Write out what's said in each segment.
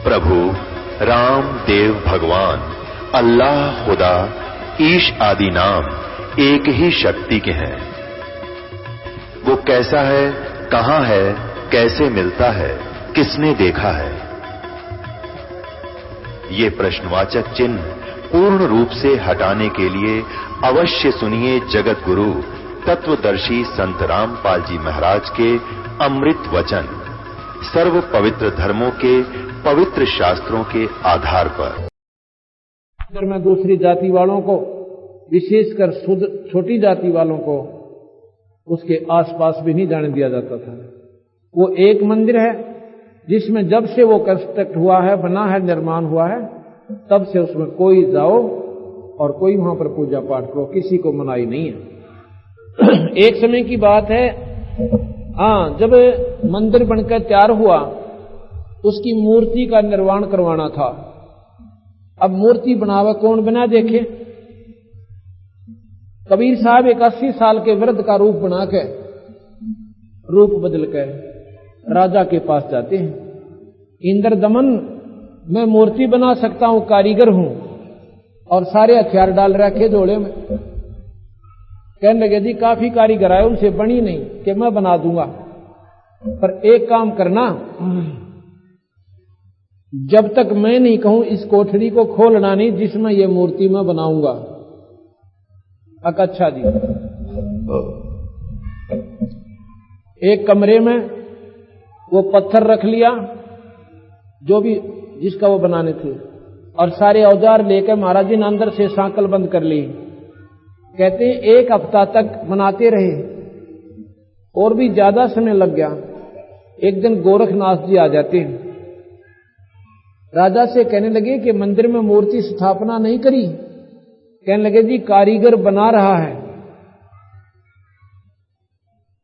प्रभु राम देव भगवान अल्लाह खुदा ईश आदि नाम एक ही शक्ति के हैं। वो कैसा है, कहां है, कैसे मिलता है, किसने देखा है? ये प्रश्नवाचक चिन्ह पूर्ण रूप से हटाने के लिए अवश्य सुनिए जगत गुरु तत्वदर्शी संत रामपाल जी महाराज के अमृत वचन, सर्व पवित्र धर्मों के पवित्र शास्त्रों के आधार पर। में दूसरी जाति वालों को, विशेषकर छोटी जाति वालों को उसके आसपास भी नहीं जाने दिया जाता था। वो एक मंदिर है जिसमें जब से वो कंस्ट्रक्ट हुआ है, बना है, निर्माण हुआ है, तब से उसमें कोई जाओ और कोई वहां पर पूजा पाठ करो, किसी को मनाही नहीं है। एक समय की बात है, जब मंदिर बनकर तैयार हुआ, उसकी मूर्ति का निर्माण करवाना था। अब मूर्ति बनावे कौन बना देखे? कबीर साहब 81 साल के वृद्ध का रूप बना के, रूप बदल कर राजा के पास जाते हैं। इंद्र दमन, मैं मूर्ति बना सकता हूं, कारीगर हूं, और सारे हथियार डाल रखे जोड़े में। कहने लगे जी काफी कारीगर आए, उनसे बनी नहीं, कि मैं बना दूंगा, पर एक काम करना, जब तक मैं नहीं कहूं इस कोठरी को खोलना नहीं जिसमें यह मूर्ति मैं बनाऊंगा। अच्छा जी। एक कमरे में वो पत्थर रख लिया, जो भी जिसका वो बनाने थे, और सारे औजार लेकर महाराज जी ने अंदर से सांकल बंद कर ली। कहते हैं 1 हफ्ता तक बनाते रहे, और भी ज्यादा समय लग गया। एक दिन गोरखनाथ जी आ जाते हैं, राजा से कहने लगे कि मंदिर में मूर्ति स्थापना नहीं करी। कहने लगे जी कारीगर बना रहा है,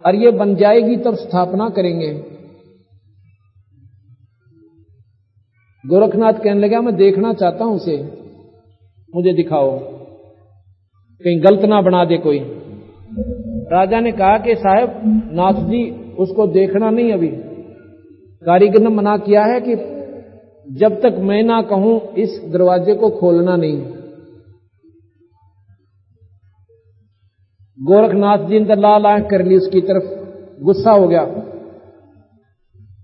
और ये बन जाएगी तब स्थापना करेंगे। गोरखनाथ कहने लगा मैं देखना चाहता हूं उसे, मुझे दिखाओ, कहीं गलत ना बना दे कोई। राजा ने कहा कि साहब नाथ जी उसको देखना नहीं, अभी कारीगर ने मना किया है कि जब तक मैं ना कहूं इस दरवाजे को खोलना नहीं। गोरखनाथ जी ने लाल आंख कर ली उसकी तरफ, गुस्सा हो गया।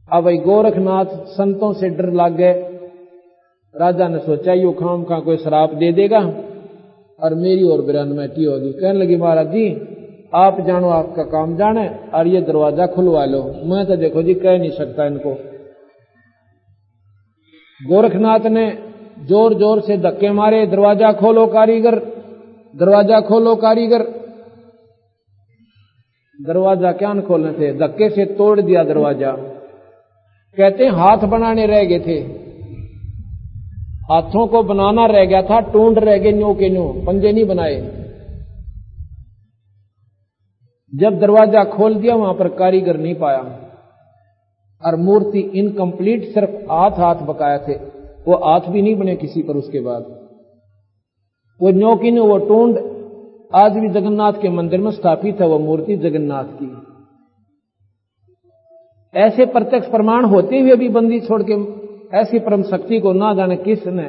अब भाई गोरखनाथ संतों से डर लग गए। राजा ने सोचा यू खाम का कोई शराब दे देगा और मेरी और बिरानमैटी होगी। कहने लगी महाराज जी आप जानो, आपका काम जाने, और ये दरवाजा खुलवा लो। मैं तो देखो जी कह नहीं सकता इनको। गोरखनाथ ने जोर जोर से धक्के मारे, दरवाजा खोलो कारीगर, दरवाजा खोलो कारीगर। दरवाजा क्या न खोलने थे, धक्के से तोड़ दिया दरवाजा। कहते हैं हाथ बनाने रह गए थे, हाथों को बनाना रह गया था, टूंड रह गए, न्यू के न्यू, पंजे नहीं बनाए। जब दरवाजा खोल दिया वहां पर कारीगर नहीं पाया, और मूर्ति इनकम्प्लीट, सिर्फ हाथ बकाया थे, वो हाथ भी नहीं बने किसी पर। उसके बाद वो न्यू की न्यू, वो टूंड आज भी जगन्नाथ के मंदिर में स्थापित है, वो मूर्ति जगन्नाथ की। ऐसे प्रत्यक्ष प्रमाण होते हुए भी बंदी छोड़ के ऐसी परम शक्ति को ना जाने किसने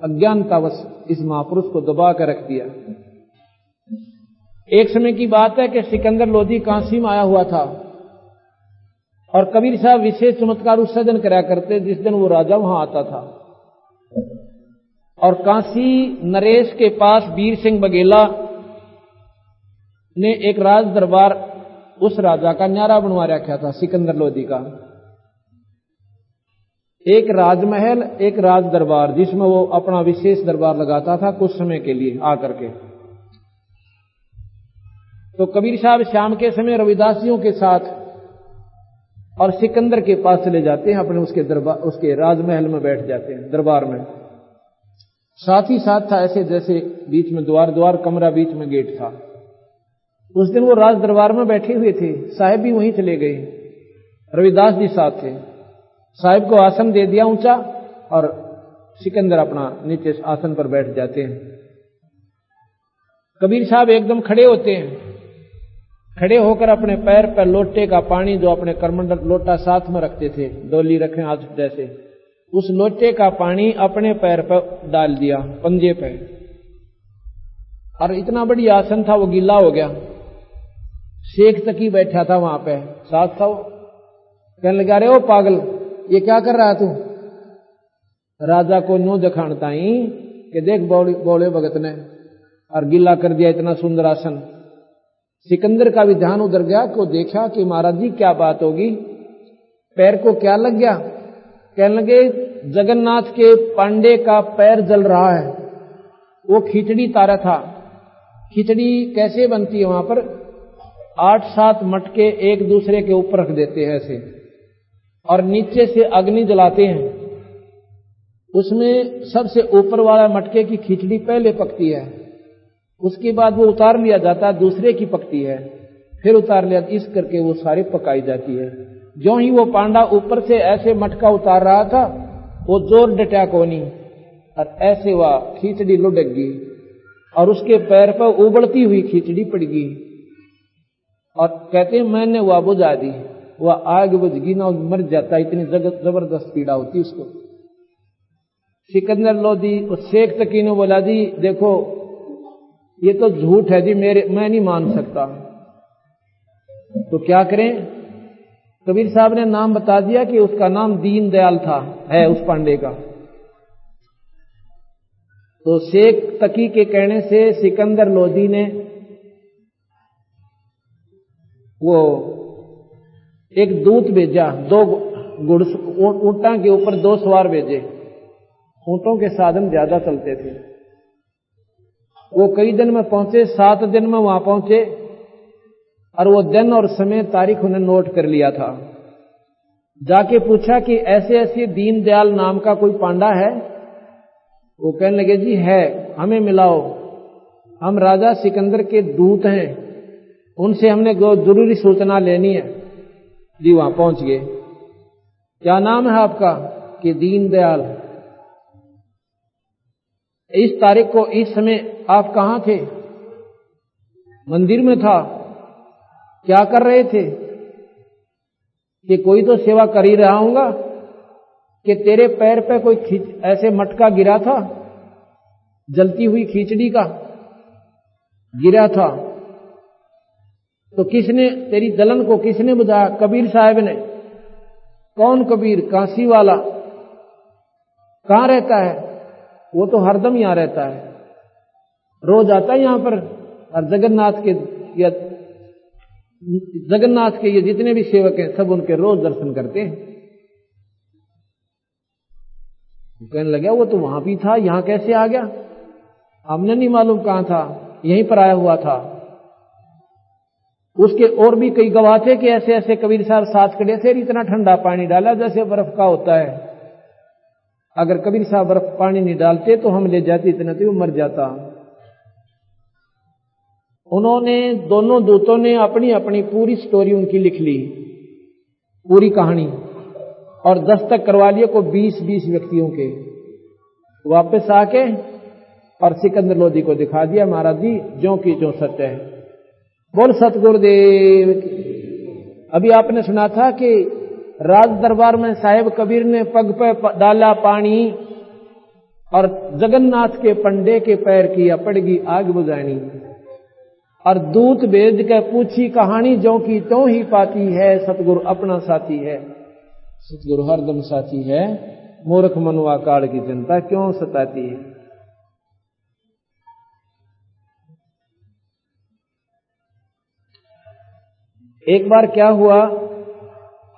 अज्ञानतावश इस महापुरुष को दबा कर रख दिया। एक समय की बात है कि सिकंदर लोधी काशी में आया हुआ था, और कबीर साहब विशेष चमत्कार उत्सर्जन कराया करते जिस दिन वो राजा वहां आता था। और काशी नरेश के पास वीर सिंह बघेला ने एक राज दरबार उस राजा का न्यारा बनवा रखा था, सिकंदर लोधी का। एक राजमहल, एक राज दरबार, जिसमें वो अपना विशेष दरबार लगाता था कुछ समय के लिए आकर के। तो कबीर साहब शाम के समय रविदासियों के साथ और सिकंदर के पास चले जाते हैं, अपने उसके दरबार, उसके राजमहल में बैठ जाते हैं, दरबार में। साथ ही साथ था ऐसे जैसे बीच में द्वार कमरा, बीच में गेट था। उस दिन वो राज दरबार में बैठे हुए थे, साहब भी वहीं चले गए, रविदास जी साथ थे। साहब को आसन दे दिया ऊंचा, और सिकंदर अपना नीचे आसन पर बैठ जाते हैं। कबीर साहब एकदम खड़े होते हैं, खड़े होकर अपने पैर पर लोटे का पानी, जो अपने करमंडल लोटा साथ में रखते थे, डोली रखे हाथ जैसे, उस लोटे का पानी अपने पैर पर डाल दिया, पंजे पे, और इतना बड़ी आसन था वो गीला हो गया। शेख तकी बैठा था वहां पे, साथ था वो। कहने लगा, अरे ओ पागल, ये क्या कर रहा है तू? राजा को नो दिखाता ही कि देख बौले भगत ने और गीला कर दिया इतना सुंदर आसन। सिकंदर का भी ध्यान उधर गया को देखा कि महाराज जी क्या बात होगी, पैर को क्या लग गया? कहने लगे, जगन्नाथ के पांडे का पैर जल रहा है। वो खिचड़ी तारा था। खिचड़ी कैसे बनती है वहां पर? 8-7 मटके एक दूसरे के ऊपर रख देते हैं ऐसे, और नीचे से अग्नि जलाते हैं। उसमें सबसे ऊपर वाला मटके की खिचड़ी पहले पकती है, उसके बाद वो उतार लिया जाता है, दूसरे की पकती है, फिर उतार लिया, इस करके वो सारी पकाई जाती है। जो ही वो पांडा ऊपर से ऐसे मटका उतार रहा था, वो जोर डटा कोनी और ऐसे वह खिचड़ी लुढ़क गई और उसके पैर पर उबलती हुई खिचड़ी पड़ गई। और कहते हैं मैंने वह बुझा दी, वह आग बुझ गई ना, मर जाता, इतनी जबरदस्त पीड़ा होती उसको। सिकंदर लोदी उस शेख तकी ने बोला, जी देखो ये तो झूठ है जी, मैं नहीं मान सकता। तो क्या करें? कबीर साहब ने नाम बता दिया कि उसका नाम दीन दयाल था, है उस पांडे का। तो शेख तकी के कहने से सिकंदर लोदी ने वो एक दूत भेजा, 2 ऊंटा के ऊपर 2 सवार भेजे। ऊंटों के साधन ज्यादा चलते थे। वो कई दिन में पहुंचे, 7 दिन में वहां पहुंचे, और वो दिन और समय तारीख उन्हें नोट कर लिया था। जाके पूछा कि ऐसे ऐसे दीनदयाल नाम का कोई पांडा है? वो कहने लगे, जी है, हमें मिलाओ, हम राजा सिकंदर के दूत हैं, उनसे हमने जरूरी सूचना लेनी है। जी वहां पहुंच गए। क्या नाम है आपका? कि दीनदयाल। इस तारीख को इस समय आप कहां थे? मंदिर में था। क्या कर रहे थे? कि कोई तो सेवा कर ही रहा हूंगा, कि तेरे पैर पे कोई ऐसे मटका गिरा था, जलती हुई खिचड़ी का गिरा था, तो किसने तेरी जलन को किसने बुझाया? कबीर साहब ने। कौन कबीर? काशी वाला। कहां रहता है? वो तो हरदम यहां रहता है, रोज आता है यहां पर, और जगन्नाथ के ये जितने भी सेवक हैं सब उनके रोज दर्शन करते हैं। कहने लगा, वो तो वहां भी था, यहां कैसे आ गया? हमने नहीं मालूम कहां था, यहीं पर आया हुआ था। उसके और भी कई गवाह थे कि ऐसे ऐसे कबीर साहब साथ खड़े थे, इतना ठंडा पानी डाला जैसे बर्फ का होता है। अगर कबीर साहब बर्फ पानी नहीं डालते तो हम ले जाते, इतना तो वो मर जाता। उन्होंने, दोनों दूतों ने अपनी अपनी पूरी स्टोरी उनकी लिख ली, पूरी कहानी, और दस्तक करवा लिए को 20-20 व्यक्तियों के। वापस आके और सिकंदर लोदी को दिखा दिया, महाराज जी ज्यों की ज्यों सत्य है। बोल सतगुरुदेव। अभी आपने सुना था कि राज दरबार में साहेब कबीर ने पग पे डाला पानी और जगन्नाथ के पंडे के पैर किया पड़गी आग बुझानी, और दूत भेज के पूछी कहानी, ज्यों की त्यों ही पाती है, सतगुरु अपना साथी है। सतगुरु हरदम साथी है, मूर्ख मनुआ काल की जनता क्यों सताती है। एक बार क्या हुआ,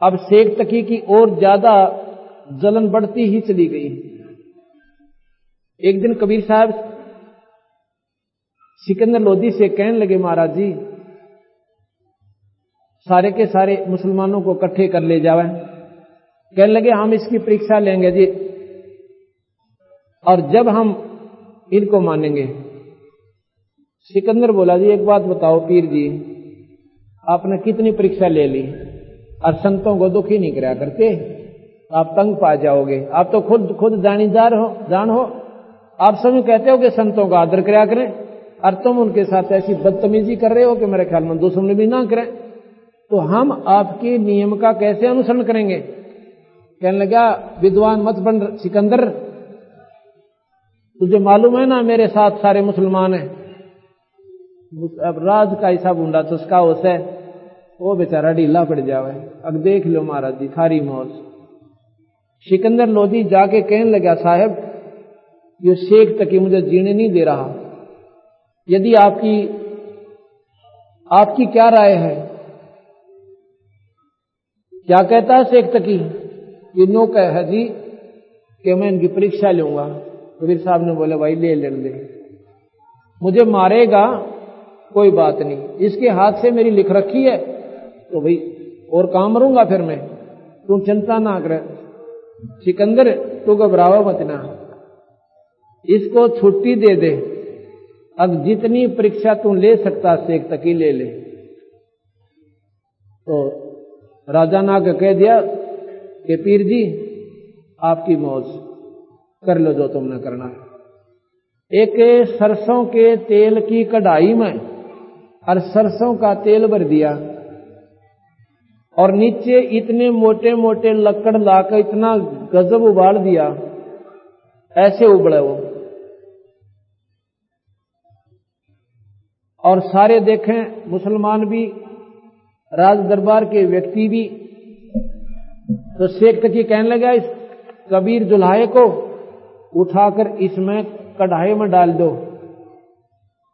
अब शेख तकी की और ज्यादा जलन बढ़ती ही चली गई। एक दिन कबीर साहब सिकंदर लोदी से कहने लगे, महाराज जी सारे के सारे मुसलमानों को इकट्ठे कर ले जावे। कहने लगे, हम इसकी परीक्षा लेंगे जी, और जब हम इनको मानेंगे। सिकंदर बोला, जी एक बात बताओ पीर जी, आपने कितनी परीक्षा ले ली और संतों को दुखी नहीं कराया करते, आप तंग पा जाओगे। आप तो खुद जान हो, आप सभी कहते हो कि संतों का आदर कराया करें, और तुम उनके साथ ऐसी बदतमीजी कर रहे हो कि मेरे ख्याल में दुश्मनी भी ना करें, तो हम आपके नियम का कैसे अनुसरण करेंगे? कहने लगा, विद्वान मत बन सिकंदर, तुझे मालूम है ना मेरे साथ सारे मुसलमान हैं। अब राज का ऐसा बूंदा चुस्का उसे, वो बेचारा ढीला पड़ जावे। अब देख लो महाराज जी थारी मौज। सिकंदर लोधी जाके कहने लगा, साहब ये शेख तकी मुझे जीने नहीं दे रहा, यदि आपकी क्या राय है? क्या कहता है शेख तकी? ये नो कह है जी कि मैं इनकी परीक्षा लूंगा। कबीर साहब ने बोले, भाई ले लेने दे, मुझे मारेगा कोई बात नहीं, इसके हाथ से मेरी लिख रखी है तो भाई और काम करूंगा फिर मैं, तुम चिंता ना कर। सिकंदर तू घबराओ मत ना, इसको छुट्टी दे दे, अब जितनी परीक्षा तू ले सकता शेख तकी ले ले। तो राजा ने आके कह दिया कि पीर जी आपकी मौज, कर लो जो तुमने करना है। एक सरसों के तेल की कढ़ाई में और सरसों का तेल भर दिया और नीचे इतने मोटे मोटे लकड़ लाकर इतना गजब उबाल दिया, ऐसे उबले वो। और सारे देखें, मुसलमान भी, राज दरबार के व्यक्ति भी। तो शेख तकी कहने लगा, इस कबीर जुल्हाए को उठाकर इसमें कढ़ाई में डाल दो।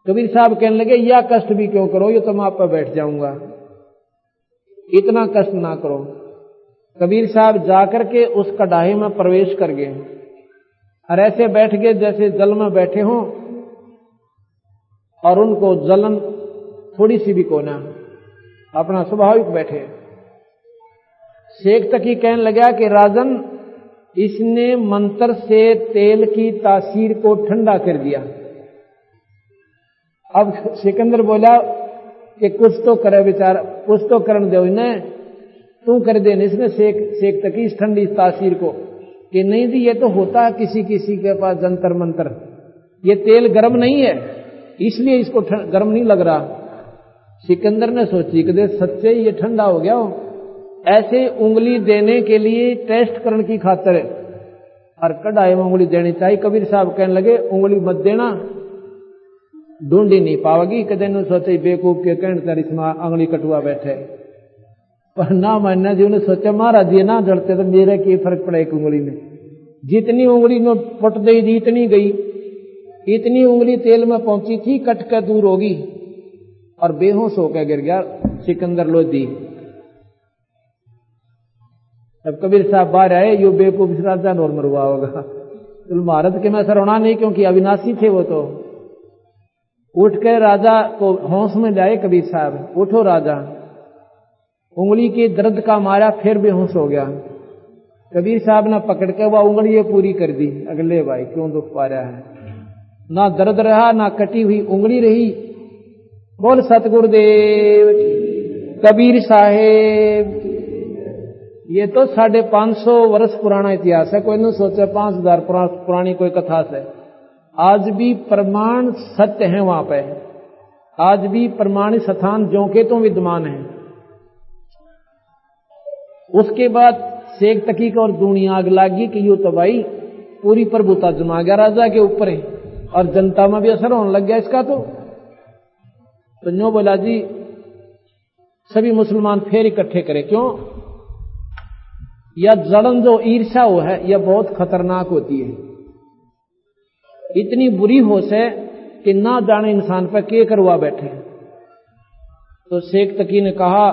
कबीर साहब कहने लगे, या कष्ट भी क्यों करो, ये तो मैं आप पर बैठ जाऊंगा, इतना कष्ट ना करो। कबीर साहब जाकर के उस कढ़ाई में प्रवेश कर गए और ऐसे बैठ गए जैसे जल में बैठे हों, और उनको जलन थोड़ी सी भी कोना, अपना स्वाभाविक बैठे। शेख तकी कहने लगा कि राजन, इसने मंत्र से तेल की तासीर को ठंडा कर दिया। अब सिकंदर बोला कि कुछ तो करे बेचारा, कुछ तो करन दो इन्हें, तू कर दे। इसने शेख तकी इस ठंडी तासीर को कि नहीं जी, ये तो होता है किसी किसी के पास जंतर मंतर, ये तेल गर्म नहीं है इसलिए इसको गर्म नहीं लग रहा। सिकंदर ने सोची कि सच्चे ये ठंडा हो गया हो, ऐसे उंगली देने के लिए टेस्ट करने की खातिर और कढ़ाई में उंगली देनी चाहिए। कबीर साहब कहने लगे, उंगली मत देना, ढूंढी नहीं पाओगी। कदे न सोचे बेवकूफ के कहने तर इसमें अंगली कटुआ बैठे, पर ना मानना जी, उन्हें सोचा महाराज ये ना जड़ते तो मेरे की फर्क पड़े एक उंगली में, जितनी उंगली में पट गई थी इतनी गई, इतनी उंगली तेल में पहुंची थी, कट कर दूर होगी और बेहोश होकर गिर गया सिकंदर लोधी। जब कबीर साहब बाहर आए, यो बेवकूफ राजा और मरुआ होगा, तो महाराज के मैं सरोना नहीं, क्योंकि अविनाशी थे वो। तो उठ कर राजा को होश में जाए कबीर साहब, उठो राजा। उंगली के दर्द का मारा फिर बेहोश हो गया। कबीर साहब ने पकड़ के वह उंगली ये पूरी कर दी। अगले भाई क्यों दुख पा रहा है, ना दर्द रहा ना कटी हुई उंगली रही। बोल सतगुरुदेव कबीर साहेब। ये तो 550 वर्ष पुराना इतिहास है, कोई न सोचे 5000 पुरानी कोई कथा से। आज भी प्रमाण सत्य है वहां पे, आज भी प्रमाणित स्थान ज्यों के तो विद्यमान है। उसके बाद शेख तकी को और दुनिया आग लागी कि यूं तो भाई पूरी प्रभुता जमा गया राजा के ऊपर है और जनता में भी असर होने लग गया इसका। तो न्यो बोला जी सभी मुसलमान फिर इकट्ठे करें। क्यों? यह जलन जो ईर्ष्या हो है यह बहुत खतरनाक होती है, इतनी बुरी होश है कि ना जाने इंसान पर के करवा बैठे। तो शेख तकी ने कहा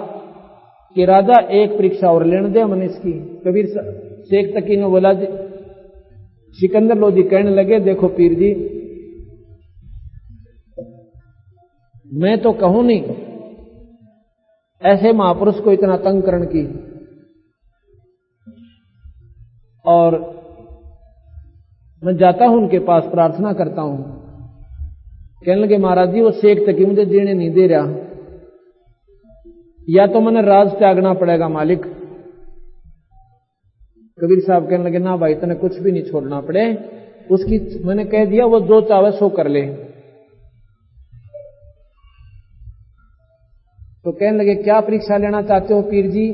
कि राजा एक परीक्षा और लेने दे मन इसकी। कबीर शेख तकी ने बोला जी, सिकंदर लोधी कहने लगे, देखो पीर जी मैं तो कहूं नहीं ऐसे महापुरुष को इतना तंग करने की, और मैं जाता हूं उनके पास प्रार्थना करता हूं। कहने लगे महाराज जी वो शेख तकी मुझे जीने नहीं दे रहा, या तो मैंने राज त्यागना पड़ेगा मालिक। कबीर साहब कहने लगे ना भाई तने कुछ भी नहीं छोड़ना पड़े, उसकी मैंने कह दिया वो जो चाहे सो कर ले। तो कहने लगे क्या परीक्षा लेना चाहते हो पीर जी?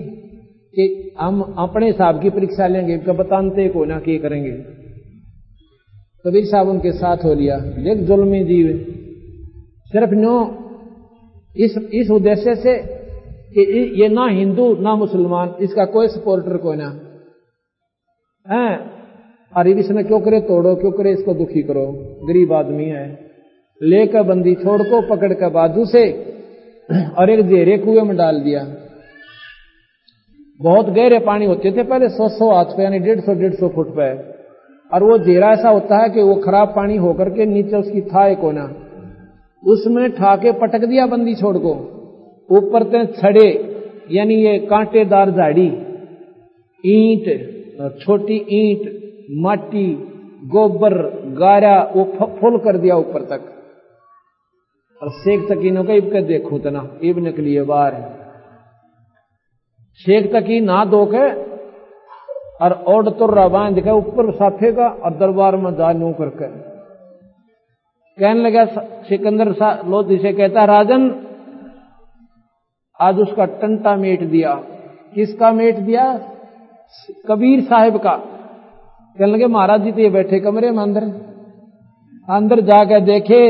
कि हम अपने हिसाब की परीक्षा लेंगे, कब बताते को ना क्या करेंगे। कबीर साहब उनके साथ हो लिया। देख जुल्मी जीव सिर्फ नो इस उद्देश्य से कि ये ना हिंदू ना मुसलमान, इसका कोई सपोर्टर कोई ना है। अरे इसने क्यों करे तोड़ो, क्यों करे इसको दुखी करो, गरीब आदमी है। लेकर बंदी छोड़ को पकड़ कर बाजू से और एक जेरे कुएं में डाल दिया। बहुत गहरे पानी होते थे पहले, 100 हाथ पे यानी 150 फुट पे। और वो जेरा ऐसा होता है कि वो खराब पानी होकर के नीचे उसकी था एक कोना, उसमें ठाके पटक दिया बंदी छोड़ को। ऊपर ते छड़े यानी ये कांटेदार झाड़ी, ईंट, छोटी ईंट, माटी, गोबर, गारा वो फुल कर दिया ऊपर तक। और शेख तकीनों का इब के देखो तना इब निकली है बाहर। शेख तकी ना धो के और ओढ़ तुर्रा बांध के ऊपर साफेगा और दरबार में जालू करके कहने लगा। सिकंदर लोधी से कहता, राजन आज उसका टंटा मेट दिया। किसका मेट दिया? कबीर साहिब का। कहने लगे महाराज जी तो ये बैठे कमरे में अंदर जाकर देखे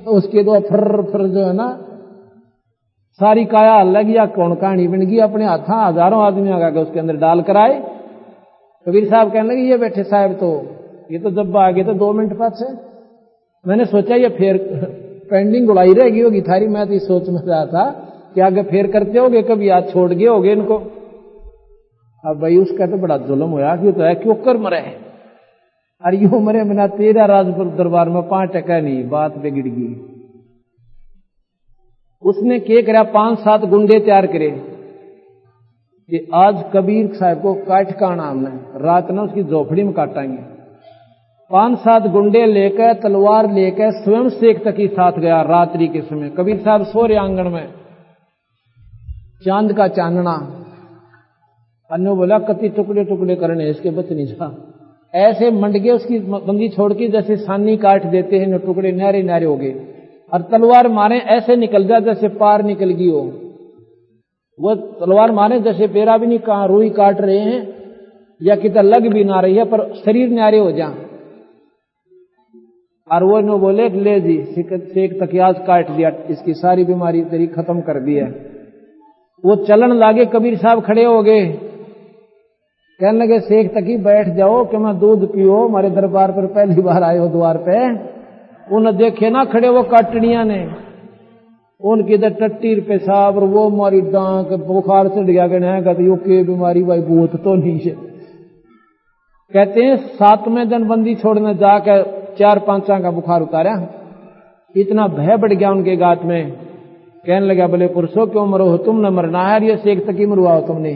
तो उसके दो फर जो है ना सारी काया अलग या कौन कहानी बन गई। अपने हाथ हजारों आदमी आगा के उसके अंदर डाल कर आए। कबीर साहब कहने लगे ये बैठे साहब तो ये तो जब आ गए तो 2 मिनट बाद से मैंने सोचा ये फिर पेंडिंग उड़ाई रहेगी होगी थारी। मैं तो ये सोच में रहा था कि आगे फेर करते होगे, कभी आज छोड़ गए होगे इनको। अब भाई उसका तो बड़ा जुल्म होया कि तो है क्यों कर मरे। अरे यूं मरे बिना तेरा राजपुर दरबार में 5% नहीं, बात बिगड़ गई। उसने क्या करा, 5-7 गुंडे तैयार करे कि आज कबीर साहब को काट का नाम है, रात ना उसकी झोपड़ी में काटेंगे। 5-7 गुंडे लेकर तलवार लेकर स्वयं शेख तकी साथ गया। रात्रि के समय कबीर साहब सो रहे आंगन में, चांद का चांदना। अन्नो बोला कति टुकड़े टुकड़े करने इसके बच नहीं जा। ऐसे मंडगे उसकी बंदी छोड़ के जैसे सानी काट देते हैं, टुकड़े न्यारे न्यारे हो गए। और तलवार मारे ऐसे निकल जा जैसे पार निकल गई हो। वो तलवार मारे जैसे पेरा भी नहीं कहा रुई काट रहे हैं या कितना लग भी ना रही है, पर शरीर न्यारे हो जा। और वो नो बोले ले जी शेख तक आज काट दिया, इसकी सारी बीमारी तेरी खत्म कर दी है। वो चलन लागे, कबीर साहब खड़े हो गए। कहने लगे शेख तकी बैठ जाओ कि मैं दूध पियो, हमारे दरबार पर पहली बार आए हो द्वार पे। उन्हें देखे ना खड़े वो काटड़िया ने, उनकी इधर टट्टी पेशाब और वो मारी डांक बुखार चढ़ गया कि यो के बीमारी भाई भूत तो नहीं है। कहते हैं 7वें दिन बंदी छोड़ने जाकर 4-5 का बुखार उतारा। इतना भय बढ़ गया उनके गात में। कहने लगा बोले पुरुषों क्यों मरो हो, तुमने मरना है, ये शेख तकी मरवा हो तुमने,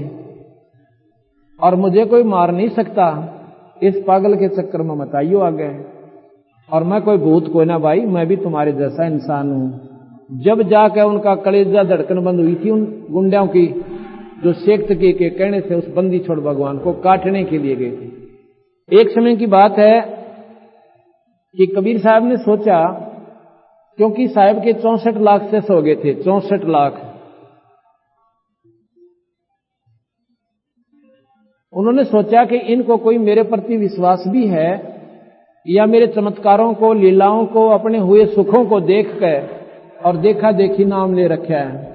और मुझे कोई मार नहीं सकता। इस पागल के चक्कर में मत आइयो आगे। और मैं कोई भूत कोई ना भाई, मैं भी तुम्हारे जैसा इंसान हूं। जब जाकर उनका कलेजा धड़कन बंद हुई थी उन गुंडों की, जो शेख तकी के कहने से उस बंदी छोड़ भगवान को काटने के लिए गए थे। एक समय की बात है कि कबीर साहब ने सोचा, क्योंकि साहब के 64 लाख से हो गए थे, 64 लाख। उन्होंने सोचा कि इनको कोई मेरे प्रति विश्वास भी है या मेरे चमत्कारों को, लीलाओं को, अपने हुए सुखों को देखकर और देखा देखी नाम ले रखा है।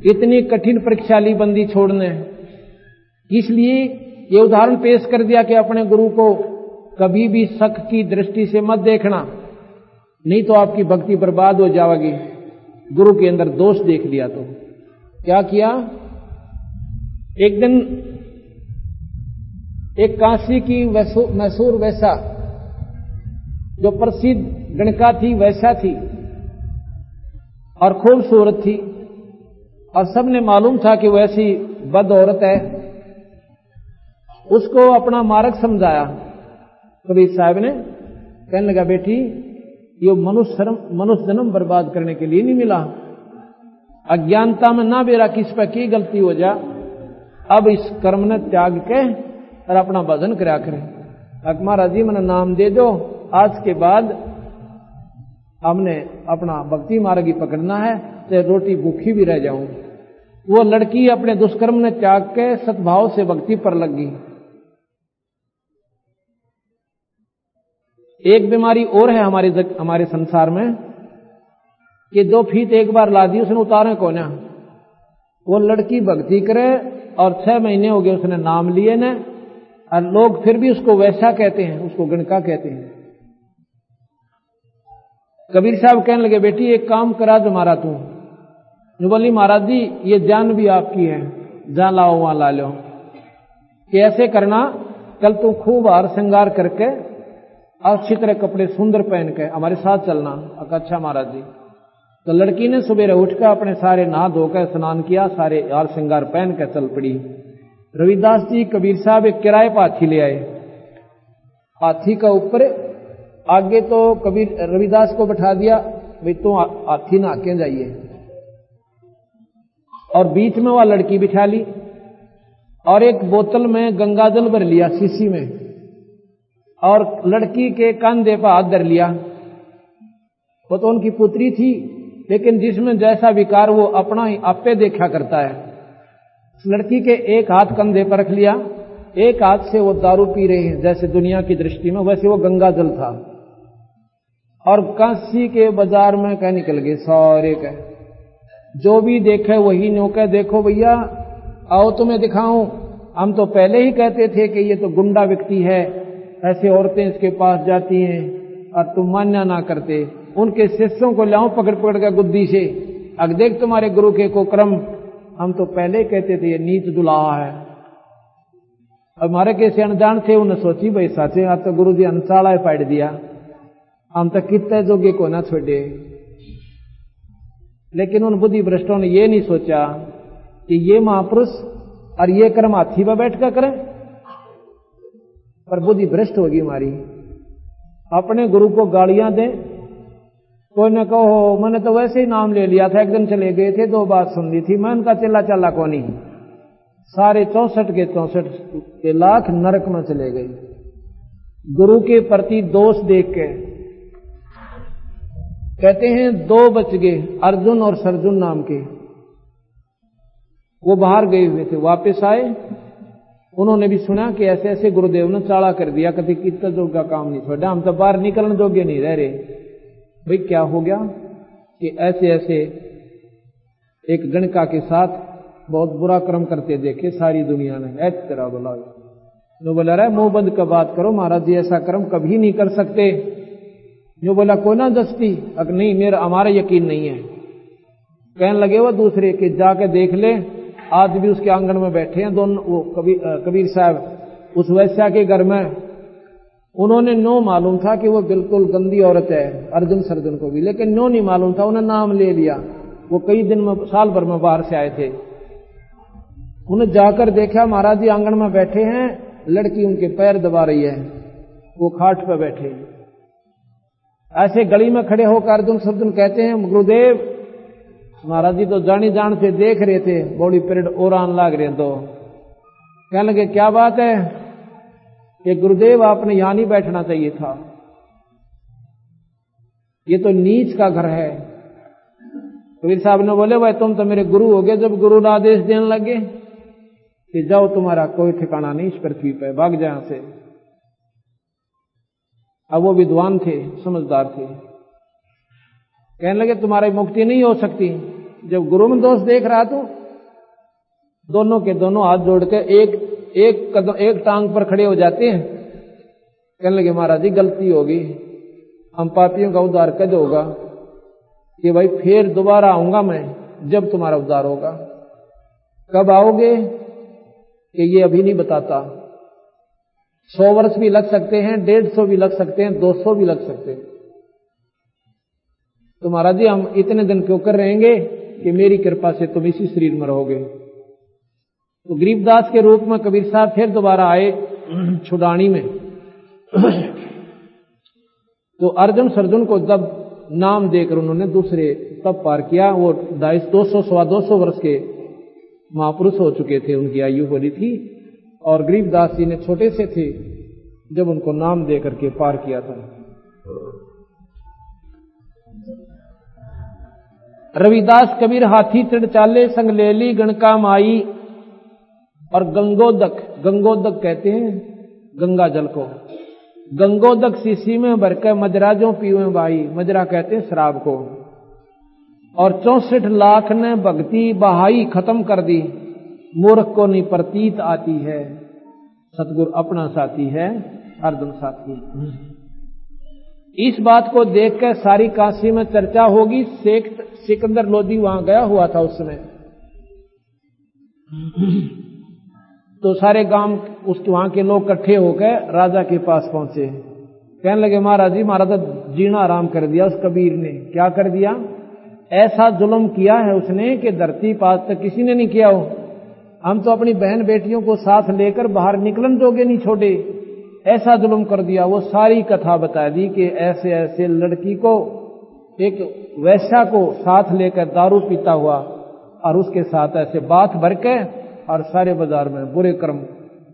इतनी कठिन परीक्षा ली बंदी छोड़ने, इसलिए ये उदाहरण पेश कर दिया कि अपने गुरु को कभी भी शक की दृष्टि से मत देखना, नहीं तो आपकी भक्ति बर्बाद हो जाएगी। गुरु के अंदर दोष देख लिया तो क्या किया। एक दिन एक काशी की मैसूर वैसा जो प्रसिद्ध गणका थी वैसा थी और खूबसूरत थी, और सबने मालूम था कि वैसी बद औरत है। उसको अपना मार्ग समझाया कबीर साहब ने। कहने लगा बेटी ये मनुष्य जन्म बर्बाद करने के लिए नहीं मिला। अज्ञानता में ना बेरा किस पर की गलती हो जा, अब इस कर्म ने त्याग के और अपना भजन करा करें। महाराज जी मैंने नाम दे दो, आज के बाद हमने अपना भक्ति मार्ग ही पकड़ना है, तो रोटी भूखी भी रह जाऊं। वो लड़की अपने दुष्कर्म ने त्याग के सद्भाव से भक्ति पर लग गई। एक बीमारी और है हमारे संसार में कि 2 फीट एक बार ला दी उसने उतारे कोना। वो लड़की भक्ति करे और 6 महीने हो गए उसने नाम लिए न, और लोग फिर भी उसको वैसा कहते हैं, उसको गणका कहते हैं। कबीर साहब कहने लगे, बेटी एक काम करा जो मारा तू। जो बोली, महाराज जी ये जान भी आपकी है, जहां लाओ वहां ला लो। कि ऐसे करना, कल तू खूब हार श्रृंगार करके और अच्छी तरह कपड़े सुंदर पहन के हमारे साथ चलना। अच्छा महाराज जी। तो लड़की ने सुबह उठकर अपने सारे नहा धोकर स्नान किया, सारे हार श्रृंगार पहन कर चल पड़ी। रविदास जी कबीर साहब एक किराए पर हाथी ले आए। हाथी का ऊपर आगे तो कबीर रविदास को बैठा दिया, भाई तो हाथी नहा के जाइए, और बीच में वह लड़की बिठा ली और एक बोतल में गंगाजल भर लिया शीशी में, और लड़की के कंधे पर हाथ धर लिया। वो तो उनकी पुत्री थी, लेकिन जिसमें जैसा विकार वो अपना ही आपे देखा करता है। लड़की के एक हाथ कंधे पर रख लिया, एक हाथ से वो दारू पी रही है जैसे दुनिया की दृष्टि में, वैसे वो गंगाजल था। और काशी के बाजार में कह निकल गए सारे कह, जो भी देखे वही न्यों कह, देखो भैया आओ तुम्हें दिखाऊं, हम तो पहले ही कहते थे कि ये तो गुंडा व्यक्ति है, ऐसे औरतें इसके पास जाती हैं और तुम मान्य ना करते। उनके शिष्यों को लाओ पकड़ पकड़ कर गुद्दी से, अब देख तुम्हारे गुरु के कुक्रम, हम तो पहले कहते थे ये नीच दुल्हा है। अब हमारे कैसे अनजान थे, उन्हें सोची भाई साचे आप तो गुरु जी अनसाला पाड़ दिया, हम तो कितने जोगे को ना छोड़े। लेकिन उन बुद्धि भ्रष्टों ने ये नहीं सोचा कि ये महापुरुष और ये कर्म हाथी पर बैठ कर करें, पर बुद्धि भ्रष्ट होगी हमारी। अपने गुरु को गालियां दें, कोई न कहो मैंने तो वैसे ही नाम ले लिया था, एक दिन चले गए थे, 2 बात सुन ली थी, मैं उनका चिल्ला चला को नहीं। सारे 64 के 64 लाख नरक में चले गए गुरु के प्रति दोष देख के। कहते हैं 2 बच गए, अर्जुन और सर्जुन नाम के। वो बाहर गए हुए थे, वापस आए, उन्होंने भी सुना कि ऐसे ऐसे गुरुदेव ने चाड़ा कर दिया, कभी कितना जोग का काम नहीं छोड़ा, हम तो बाहर निकलने जोगे नहीं रह रहे। भाई क्या हो गया कि ऐसे ऐसे एक गणका के साथ बहुत बुरा कर्म करते देखे सारी दुनिया ने। ऐसे तरह बोला, जो बोला रहा मुंह बंद का बात करो, महाराज जी ऐसा कर्म कभी नहीं कर सकते। जो बोला कोई ना दस्ती, अगर नहीं मेरा हमारा यकीन नहीं है। कहने लगे वो दूसरे के जाके देख ले, आज भी उसके आंगन में बैठे हैं दोनों, वो कबीर साहब उस वैश्या के घर में। उन्होंने नो मालूम था कि वो बिल्कुल गंदी औरत है, अर्जुन सर्जुन को भी, लेकिन नो नहीं मालूम था, उन्हें नाम ले लिया। वो कई दिन में, साल भर में बाहर से आए थे। उन्हें जाकर देखा महाराज जी आंगन में बैठे हैं, लड़की उनके पैर दबा रही है, वो खाट पर बैठे। ऐसे गली में खड़े होकर अर्जुन सर्जुन कहते हैं गुरुदेव, महाराज जी तो जानी जान से देख रहे थे, बॉडी पीरियड और आन लाग रहे। तो कहने लगे क्या बात है कि गुरुदेव आपने यहां नहीं बैठना चाहिए था, ये तो नीच का घर है। कबीर साहब ने बोले भाई तुम तो मेरे गुरु हो गए, जब गुरु ने आदेश देने लगे कि जाओ तुम्हारा कोई ठिकाना नहीं इस पृथ्वी पे, भाग जाए यहां से। अब वो विद्वान थे, समझदार थे, कहने लगे तुम्हारी मुक्ति नहीं हो सकती। जब गुरु में दोष देख रहा तो दोनों के दोनों हाथ जोड़ के एक टांग पर खड़े हो जाते हैं। कहने लगे महाराज जी गलती होगी, हम पापियों का उद्धार कब होगा? कि भाई फिर दोबारा आऊंगा मैं जब तुम्हारा उद्धार होगा। कब आओगे कि ये अभी नहीं बताता। 100 वर्ष भी लग सकते हैं, 150 भी लग सकते हैं, 200 भी लग सकते हैं। तो महाराज जी हम इतने दिन क्यों कर रहेंगे कि मेरी कृपा से तुम इसी शरीर में रहोगे। तो गरीबदास के रूप में कबीर साहब फिर दोबारा आए छुडानी में। तो अर्जुन सर्जुन को जब नाम देकर उन्होंने दूसरे तब पार किया। वो 200 वर्ष के महापुरुष हो चुके थे, उनकी आयु हो रही थी, और गरीबदास जी ने छोटे से थे जब उनको नाम दे करके पार किया था। रविदास कबीर हाथी चढ़ चाले, संग लेली गणका माई। और गंगोदक, गंगोदक कहते हैं गंगा जल को, गंगोदक शीशी में भरकर मजरा जो पीवे भाई, मजरा कहते हैं शराब को। और 64 लाख ने भक्ति बहाई खत्म कर दी, मूर्ख को नहीं प्रतीत आती है, सतगुरु अपना साथी है हरदम साथी। इस बात को देखकर सारी काशी में चर्चा होगी। शेख सिकंदर लोधी वहां गया हुआ था उस समय, तो सारे गांव उसके वहां के लोग इकट्ठे होकर राजा के पास पहुंचे। कहने लगे महाराज जी, महाराज तो जीना आराम कर दिया उस कबीर ने। क्या कर दिया? ऐसा जुल्म किया है उसने कि धरती पास तक किसी ने नहीं किया हो। हम तो अपनी बहन बेटियों को साथ लेकर बाहर निकलन जोगे नहीं छोड़े, ऐसा जुल्म कर दिया। वो सारी कथा बता दी कि ऐसे ऐसे लड़की को, एक वैश्या को साथ लेकर दारू पीता हुआ और उसके साथ ऐसे बात भर के और सारे बाजार में बुरे कर्म,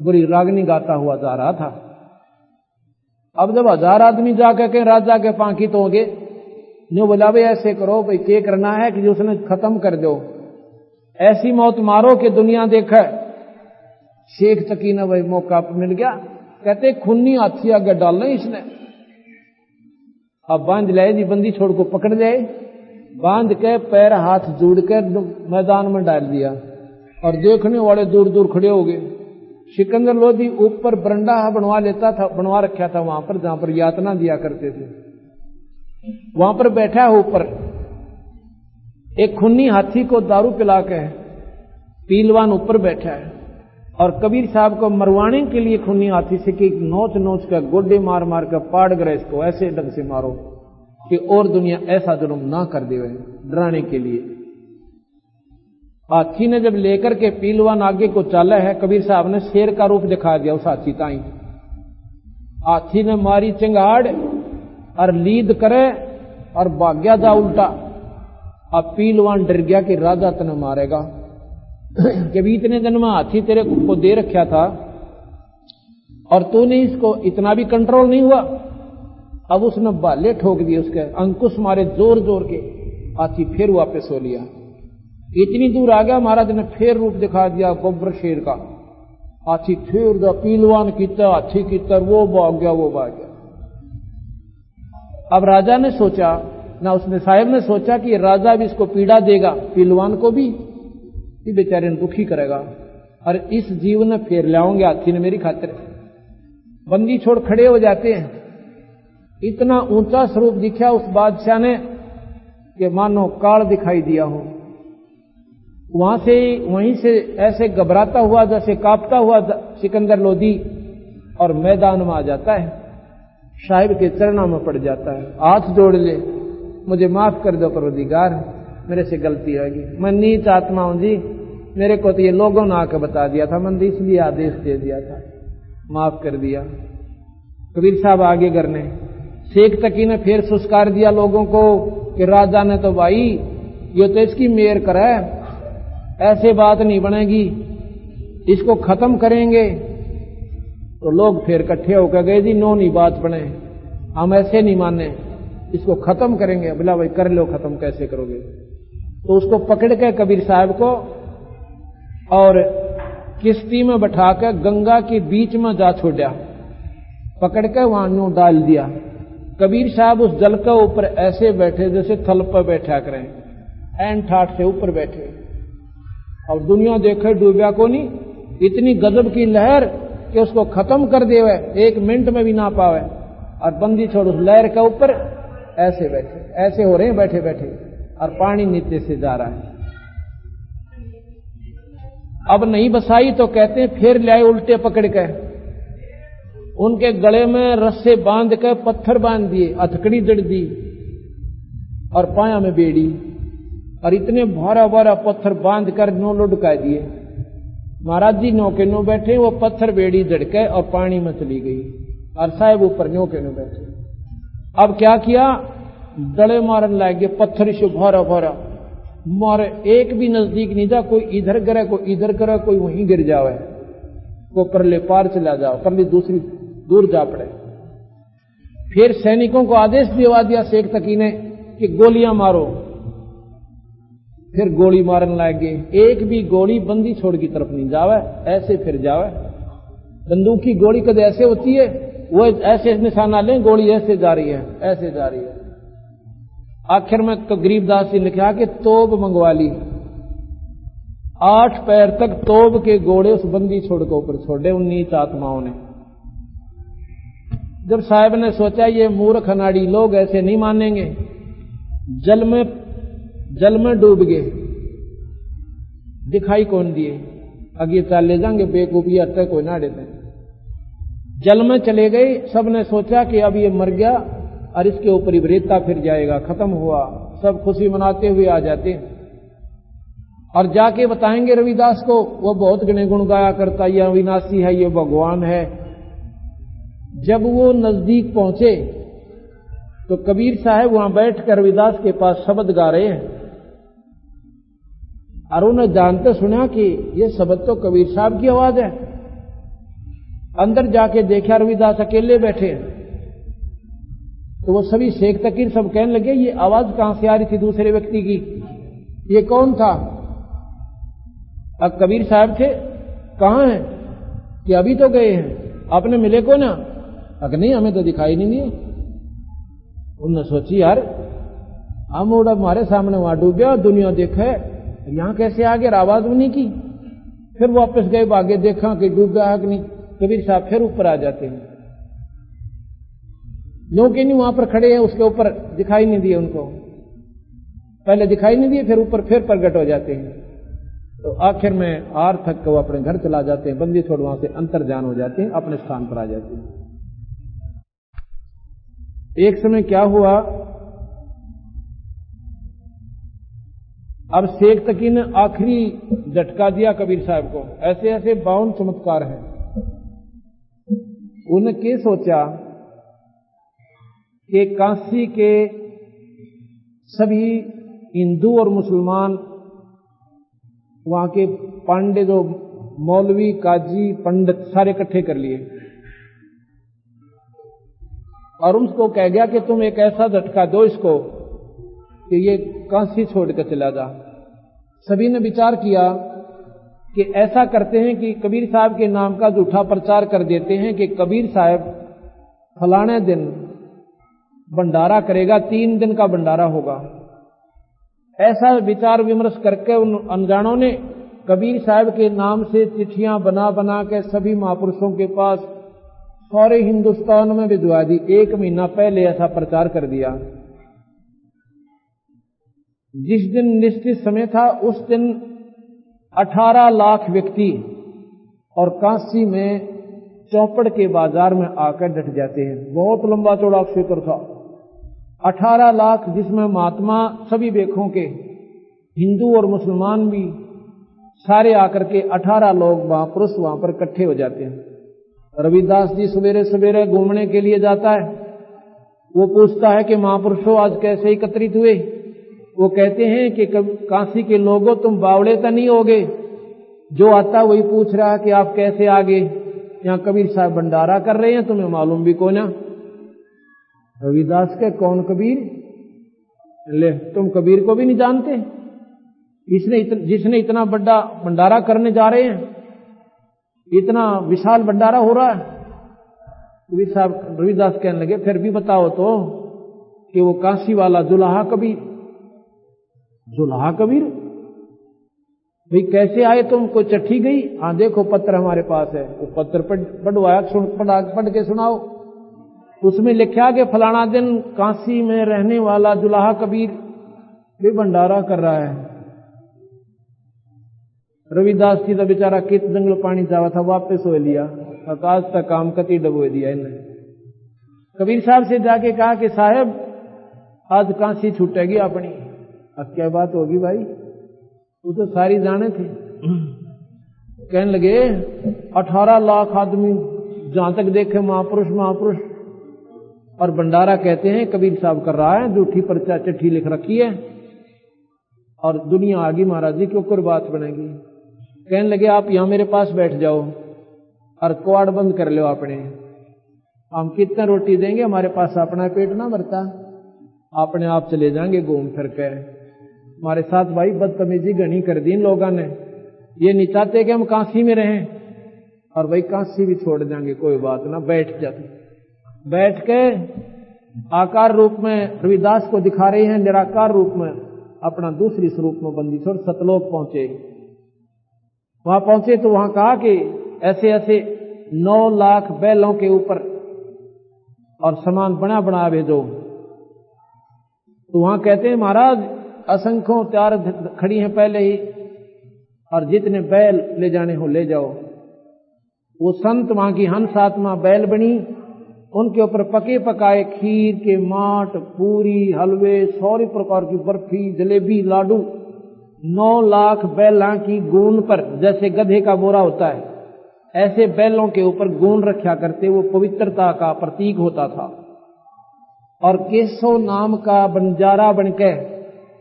बुरी रागनी गाता हुआ जा रहा था। अब जब 1000 आदमी जाकर के राजा के पांखी तो होगे, न्यू बोला भाई ऐसे करो भाई, क्या करना है कि उसने खत्म कर दो, ऐसी मौत मारो कि दुनिया देखे। शेख तकी ने भाई मौका मिल गया, कहते खूनी हाथी आगे डालना इसने। अब बांध लाए जी, बंदी छोड़ को पकड़ जाए, बांध के पैर हाथ जोड़ के मैदान में डाल दिया और देखने वाले दूर दूर खड़े हो गए। सिकंदर लोधी ऊपर बरंडा बनवा लेता था, बनवा रखा था वहां पर, जहां पर यातना दिया करते थे, वहां पर बैठा है ऊपर। एक खूनी हाथी को दारू पिला के पीलवान ऊपर बैठा है और कबीर साहब को मरवाने के लिए खूनी हाथी से कि नोच नोच कर गोडे मार मार कर पाड़ गए, इसको ऐसे ढंग से मारो कि और दुनिया ऐसा जुल्म ना कर दे, डराने के लिए। हाथी ने जब लेकर के पीलवान आगे को चला है, कबीर साहब ने शेर का रूप दिखा दिया उस हाथी ताई। हाथी ने मारी चिंगाड़ और लीद करे और भाग्या जा उल्टा। अब पीलवान डर गया कि राजा तने मारेगा, जब इतने दिन में हाथी तेरे को दे रखा था और तूने इसको इतना भी कंट्रोल नहीं हुआ। अब उसने बाले ठोक दिए, उसके अंकुश मारे जोर जोर के, हाथी फिर वापस हो लिया। इतनी दूर आ गया, महाराज ने फिर रूप दिखा दिया बब्बर शेर का। हाथी फिर पीलवान की तरह, हाथी की तरह, वो भाग गया, वो भाग गया। अब राजा ने सोचा ना, उसने साहब ने सोचा कि राजा भी इसको पीड़ा देगा, पीलवान को भी बेचारे ने दुखी करेगा, और इस जीव ने फेर लाऊंगे हाथी ने मेरी खातिर। बंदी छोड़ खड़े हो जाते हैं। इतना ऊंचा स्वरूप दिखा उस बादशाह ने कि मानो काल दिखाई दिया हो। वहीं से ऐसे घबराता हुआ, जैसे कांपता हुआ सिकंदर लोधी और मैदान में आ जाता है, साहिब के चरणों में पड़ जाता है, हाथ जोड़ ले, मुझे माफ कर दो परवरदिगार, मेरे से गलती होगी, मैं नीच आत्मा हूं जी, मेरे को तो ये लोगों ने आकर बता दिया था, मैंने इसलिए आदेश दे दिया था, माफ कर दिया। कबीर साहब आगे करने, शेख तकी ने फिर सुस्कार दिया लोगों को कि राजा ने तो भाई ये तो इसकी मेहर करा है, ऐसे बात नहीं बनेगी, इसको खत्म करेंगे। तो लोग फिर इकट्ठे होकर गए जी, नो नहीं बात बने, हम ऐसे नहीं माने, इसको खत्म करेंगे। बोला भाई कर लो खत्म, कैसे करोगे? तो उसको पकड़ के कबीर साहब को और किश्ती में बैठाकर गंगा के बीच में जा छोड़ा, पकड़ के वहां नो डाल दिया। कबीर साहब उस जल के ऊपर ऐसे बैठे जैसे थल पर बैठा करें, एन ठाठ से ऊपर बैठे, और दुनिया देखे डूबा को नहीं, इतनी गजब की लहर कि उसको खत्म कर दे, 1 मिनट में भी ना पावे। और बंदी छोड़ उस लहर के ऊपर ऐसे बैठे, ऐसे हो रहे हैं बैठे बैठे, और पानी नीचे से जा रहा है। अब नहीं बसाई तो कहते हैं फिर ले आए उल्टे पकड़ के, उनके गले में रस्से बांध कर पत्थर बांध दिए, हथकड़ी जड़ दी और पाया में बेड़ी, और इतने भारा भारा पत्थर बांध कर नो लुढ़का दिए। महाराज जी नो के नो बैठे, वो पत्थर बेड़ी जड़के और पानी में चली गई, और साहब ऊपर नो के नो बैठे। अब क्या किया, डले मारन लग गए, पत्थर से भारा भारा मारे, एक भी नजदीक नहीं जा, कोई इधर गिरे कोई इधर गिरे, कोई वहीं गिर जावे, को परले पार चला जाओ, परले दूसरी दूर जा पड़े। फिर सैनिकों को आदेश दिवा दिया शेख तकी ने कि गोलियां मारो, फिर गोली मारने लग गए। एक भी गोली बंदी छोड़ की तरफ नहीं जावे, ऐसे फिर जावे। बंदूक की गोली कद ऐसे होती है, वो ऐसे निशाना लें, गोली ऐसे जा रही है, ऐसे जा रही है। आखिर में तो गरीबदास जी ने कहा कि तोप मंगवा ली। 8 पैर तक तोप के गोले उस बंदी छोड़ के ऊपर छोड़े उन नीच आत्माओं ने। जब साहब ने सोचा ये मूर्ख अनाड़ी लोग ऐसे नहीं मानेंगे, जल में डूब गए, दिखाई कौन दिए, आगे चाल ले जाएंगे बेकूफी अटक कोई ना देते। जल में चले गए, सबने सोचा कि अब ये मर गया और इसके ऊपर ही रेता फिर जाएगा, खत्म हुआ। सब खुशी मनाते हुए आ जाते हैं और जाके बताएंगे रविदास को। वो बहुत गणे गुण गाया करता, ये अविनाशी है, ये भगवान है। जब वो नजदीक पहुंचे तो कबीर साहब वहां बैठकर रविदास के पास शब्द गा रहे हैं और उन्हें जानते सुना कि ये शब्द तो कबीर साहब की आवाज है। अंदर जाके देखा रविदास अकेले बैठे हैं। तो वो सभी शेख तकीर सब कहने लगे ये आवाज कहां से आ रही थी दूसरे व्यक्ति की, ये कौन था? अब कबीर साहब थे, कहां हैं? कि अभी तो गए हैं, आपने मिले को ना? अगर नहीं, हमें तो दिखाई नहीं दिए। उन्होंने सोची यार हम उड़ा हमारे सामने वहां डूब गया, दुनिया देखे यहां कैसे आ गया, आवाज नहीं की। फिर वापस गए, आगे देखा कि डूब गया कि नहीं। कबीर साहब फिर ऊपर आ जाते हैं, जो कि नहीं वहां पर खड़े हैं, उसके ऊपर दिखाई नहीं दिए उनको। पहले दिखाई नहीं दिए, फिर ऊपर फिर प्रकट हो जाते हैं। तो आखिर में आर थक के वो अपने घर चला जाते हैं, बंदी छोड़ वहां से अंतर्जान हो जाते हैं, अपने स्थान पर आ जाते हैं। एक समय क्या हुआ, अब शेख तकी ने आखिरी झटका दिया कबीर साहब को। ऐसे ऐसे 52 चमत्कार हैं। उनके सोचा कि काशी के सभी हिंदू और मुसलमान, वहां के पांडे जो मौलवी काजी पंडित सारे इकट्ठे कर लिए और उसको कह गया कि तुम एक ऐसा झटका दो इसको कि ये काशी छोड़कर चला जा। सभी ने विचार किया कि ऐसा करते हैं कि कबीर साहब के नाम का झूठा प्रचार कर देते हैं कि कबीर साहब फलाने दिन भंडारा करेगा, 3 दिन का भंडारा होगा। ऐसा विचार विमर्श करके उन अनजानों ने कबीर साहब के नाम से चिट्ठियां बना बना के सभी महापुरुषों के पास सारे हिंदुस्तान में भिजवा दी। 1 महीना पहले ऐसा प्रचार कर दिया। जिस दिन निश्चित समय था उस दिन 18 लाख व्यक्ति और काशी में चौपड़ के बाजार में आकर डट जाते हैं। बहुत लंबा चौड़ा क्षेत्र था, 18 लाख, जिसमें महात्मा सभी वेखों के, हिंदू और मुसलमान भी सारे आकर के 18 लोग महापुरुष वहां पर इकट्ठे हो जाते हैं। रविदास जी सवेरे सवेरे घूमने के लिए जाता है। वो पूछता है कि महापुरुषों आज कैसे एकत्रित हुए? वो कहते हैं कि काशी के लोगों तुम बावड़े तो नहीं होगे? जो आता वही पूछ रहा है कि आप कैसे आ गए? यहाँ कबीर साहब भंडारा कर रहे हैं, तुम्हें मालूम भी कौन है? रविदास के कौन कबीर? ले तुम कबीर को भी नहीं जानते? जिसने इतना बड़ा भंडारा करने जा रहे हैं, इतना विशाल भंडारा हो रहा है। कबीर साहब रविदास कहने लगे फिर भी बताओ तो कि वो काशी वाला जुलाहा कबीर। जुलाहा कबीर भाई कैसे आए तुम? कोई चिट्ठी गई? हाँ देखो पत्र हमारे पास है। वो पत्र पढ़वाया, पढ़ के सुनाओ। उसमें लिखा कि फलाना दिन काशी में रहने वाला जुलाहा कबीर भी भंडारा कर रहा है। रविदास जी का बेचारा कित जंगल पानी जावा था, वापस हो लिया। आज तक काम कति डबो दिया इन्हें। कबीर साहब से जाके कहा कि साहब आज काशी छूटेगी अपनी। अब क्या बात होगी भाई? वो तो सारी जाने थे। कहने लगे 18 लाख आदमी जहां तक देखे महापुरुष और भंडारा कहते हैं कबीर साहब कर रहा है। झूठी पर्चा चिट्ठी लिख रखी है और दुनिया आगे महाराज जी के ऊपर बात बनेगी। कहने लगे आप यहां मेरे पास बैठ जाओ और कुआड़ बंद कर लो अपने। हम कितना रोटी देंगे? हमारे पास अपना पेट ना भरता, अपने आप चले जाएंगे घूम फिर के। हमारे साथ भाई बदतमीजी घनी कर दी इन लोगों ने, ये नहीं चाहते कि हम काशी में रहें, और भाई काशी भी छोड़ देंगे, कोई बात ना, बैठ जाते। बैठ के आकार रूप में रविदास को दिखा रहे हैं, निराकार रूप में अपना दूसरी स्वरूप में बंदी छोड़ सतलोक पहुंचे। वहां पहुंचे तो वहां कहा कि ऐसे ऐसे 9 लाख बैलों के ऊपर और सामान बना बना भेजो। तो वहां कहते हैं महाराज असंख्यों तैयार खड़ी हैं पहले ही, और जितने बैल ले जाने हो ले जाओ। वो संत वहां की हंस आत्मा बैल बनी, उनके ऊपर पके पकाए खीर के माट, पूरी, हलवे, 100 प्रकार की बर्फी, जलेबी, लाडू, 9 लाख बैलों की गून पर, जैसे गधे का बोरा होता है ऐसे बैलों के ऊपर गून रखा करते। वो पवित्रता का प्रतीक होता था। और केशव नाम का बंजारा बनके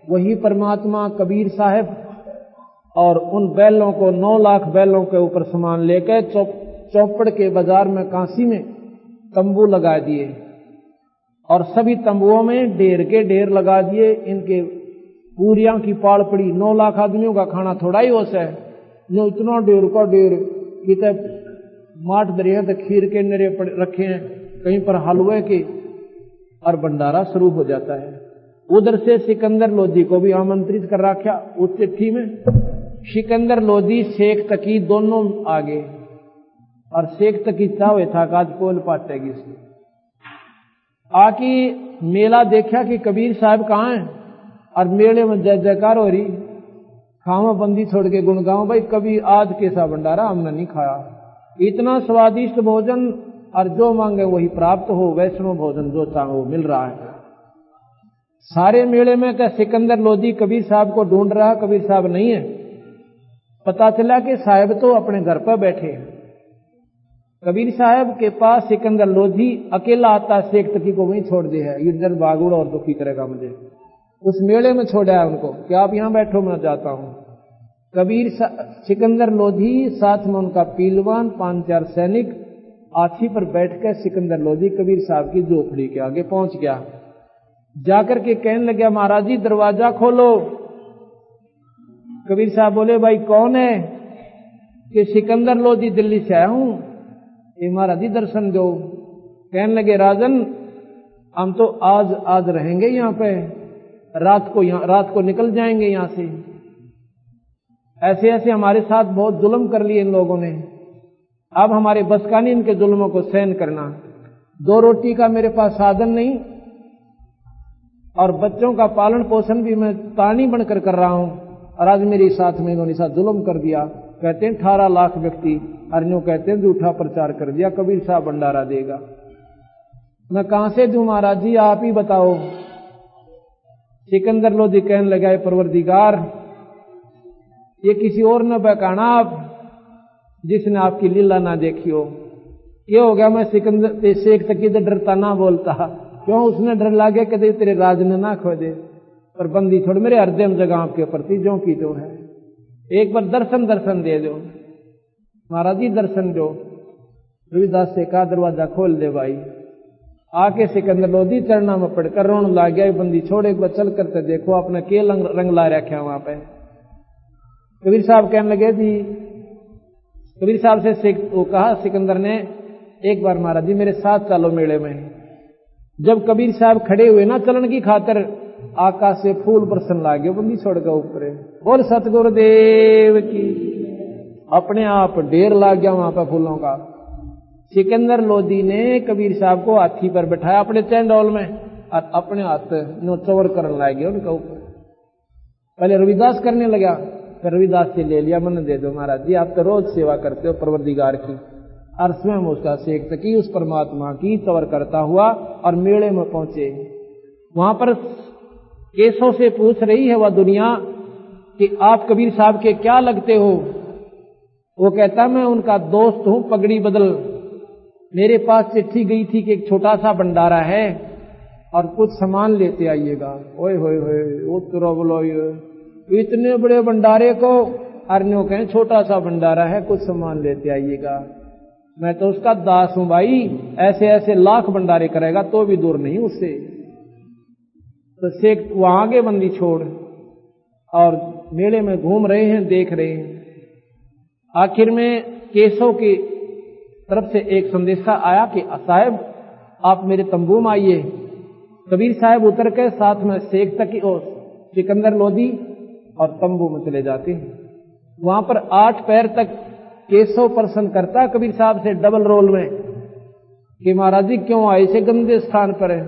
वही परमात्मा कबीर साहब और उन बैलों को 9 लाख बैलों के ऊपर सामान लेकर चौपड़ के बाजार में काशी में तंबू लगा दिए, और सभी तंबुओं में ढेर के ढेर लगा दिए। इनके पूरियां की पाड़ पड़ी। 9 लाख आदमियों का खाना थोड़ा ही होता है, जो इतना ढेर का ढेर, कितने माट दरिया तक खीर के नरे रखे हैं, कहीं पर हलवे के, और भंडारा शुरू हो जाता है। उधर से सिकंदर लोधी को भी आमंत्रित कर रखा उस चिट्ठी में। सिकंदर लोधी शेख तकी दोनों आगे, और शेख तकी चावे था आज पोल पाटेगी से आकी मेला देखा कि कबीर साहब कहाँ हैं, और मेले में जय जयकार हो रही। खावा बंदी छोड़ के गुण गाओ भाई, कभी आज कैसा भंडारा हमने नहीं खाया, इतना स्वादिष्ट भोजन, और जो मांगे वही प्राप्त हो, वैष्णव भोजन जो चाहो मिल रहा है। सारे मेले में क्या सिकंदर लोधी कबीर साहब को ढूंढ रहा, कबीर साहब नहीं है। पता चला कि साहब तो अपने घर पर बैठे हैं। कबीर साहब के पास सिकंदर लोधी अकेला आता, शेख तकी को वहीं छोड़ दिया है, इधर बागुड़ और दुखी करेगा मुझे। उस मेले में छोड़ा है उनको कि आप यहां बैठो, मैं जाता हूं। कबीर सिकंदर लोधी, साथ में उनका पीलवान, 5-4 सैनिक, हाथी पर बैठकर सिकंदर लोधी कबीर साहब की झोपड़ी के आगे पहुंच गया। जाकर के कहने लगा, महाराज जी दरवाजा खोलो। कबीर साहब बोले, भाई कौन है? कि सिकंदर लोधी दिल्ली से आया हूं, ये महाराज जी दर्शन दो। कहने लगे, राजन हम तो आज रहेंगे यहाँ पे, रात को निकल जाएंगे यहाँ से। ऐसे ऐसे हमारे साथ बहुत जुल्म कर लिए इन लोगों ने, अब हमारे बस का नहीं इनके जुल्मों को सहन करना। 2 रोटी का मेरे पास साधन नहीं, और बच्चों का पालन पोषण भी मैं तानी बनकर कर रहा हूं, और आज मेरे साथ में इन्होंने साथ जुल्म कर दिया। कहते हैं 18 लाख व्यक्ति, अर्नियों कहते हैं झूठा प्रचार कर दिया, कबीर साहब भंडारा देगा। मैं कहां से दूं महाराज जी, आप ही बताओ। सिकंदर लोधी कहने लगा, परवरदिगार ये किसी और न बहकाना आप, जिसने आपकी लीला ना देखी हो। ये हो गया मैं सिकंदर शेख तकी तो डरता ना बोलता, क्यों उसने डर लागे कदे तेरे राज ने ना खो दे। पर बंदी छोड़ मेरे हृदय में जगह आपके प्रति जो की तो है, एक बार दर्शन दे दो महाराज जी, दर्शन दो। रविदास से कहा, दरवाजा खोल दे भाई। आके सिकंदर लोधी चरणा में पड़कर रोने लग गया। बंदी छोड़, एक बार चल करते देखो आपने के रंग ला रखा वहां पे। कबीर साहब कहने लगे जी, कबीर साहब से वो कहा सिकंदर ने, एक बार महाराज जी मेरे साथ चलो मेले में। जब कबीर साहब खड़े हुए ना चलन की खातर, आकाश से फूल बरसन लागे, बंदी छोड़ के ऊपर। बोल सतगुरुदेव की। अपने आप ढेर लाग गया वहां पर फूलों का। सिकंदर लोधी ने कबीर साहब को हाथी पर बैठाया अपने चैंडोल में, और अपने हाथ चौर करने लगे उनके ऊपर। पहले रविदास करने लगा, फिर रविदास से ले लिया, मन दे दो महाराज जी, आप तो रोज सेवा करते हो परवरदिगार की। और स्वयं उसका शेख तकी उस परमात्मा की चौर करता हुआ और मेले में पहुंचे। वहां पर केशव से पूछ रही है वह दुनिया कि आप कबीर साहब के क्या लगते हो। वो कहता, मैं उनका दोस्त हूं, पगड़ी बदल। मेरे पास चिट्ठी गई थी कि एक छोटा सा भंडारा है और कुछ सामान लेते आइएगा। ओए होए होए, वो तो बोलो इतने बड़े भंडारे को अर्नियों कहें छोटा सा भंडारा है, कुछ सामान लेते आइएगा। मैं तो उसका दास हूं भाई, ऐसे ऐसे लाख भंडारे करेगा तो भी दूर नहीं उससे। तो शेख वहां आगे बंदी छोड़, और मेले में घूम रहे हैं, देख रहे हैं। आखिर में केशव की तरफ से एक संदेशा आया कि साहब आप मेरे तंबू में आइए। कबीर साहब उतर के साथ में शेख तकी और सिकंदर लोधी और तंबू में चले जाते हैं। वहां पर 8 पैर तक केशव प्रश्न करता कबीर साहब से डबल रोल में कि महाराज जी क्यों आए से गंदे स्थान पर है,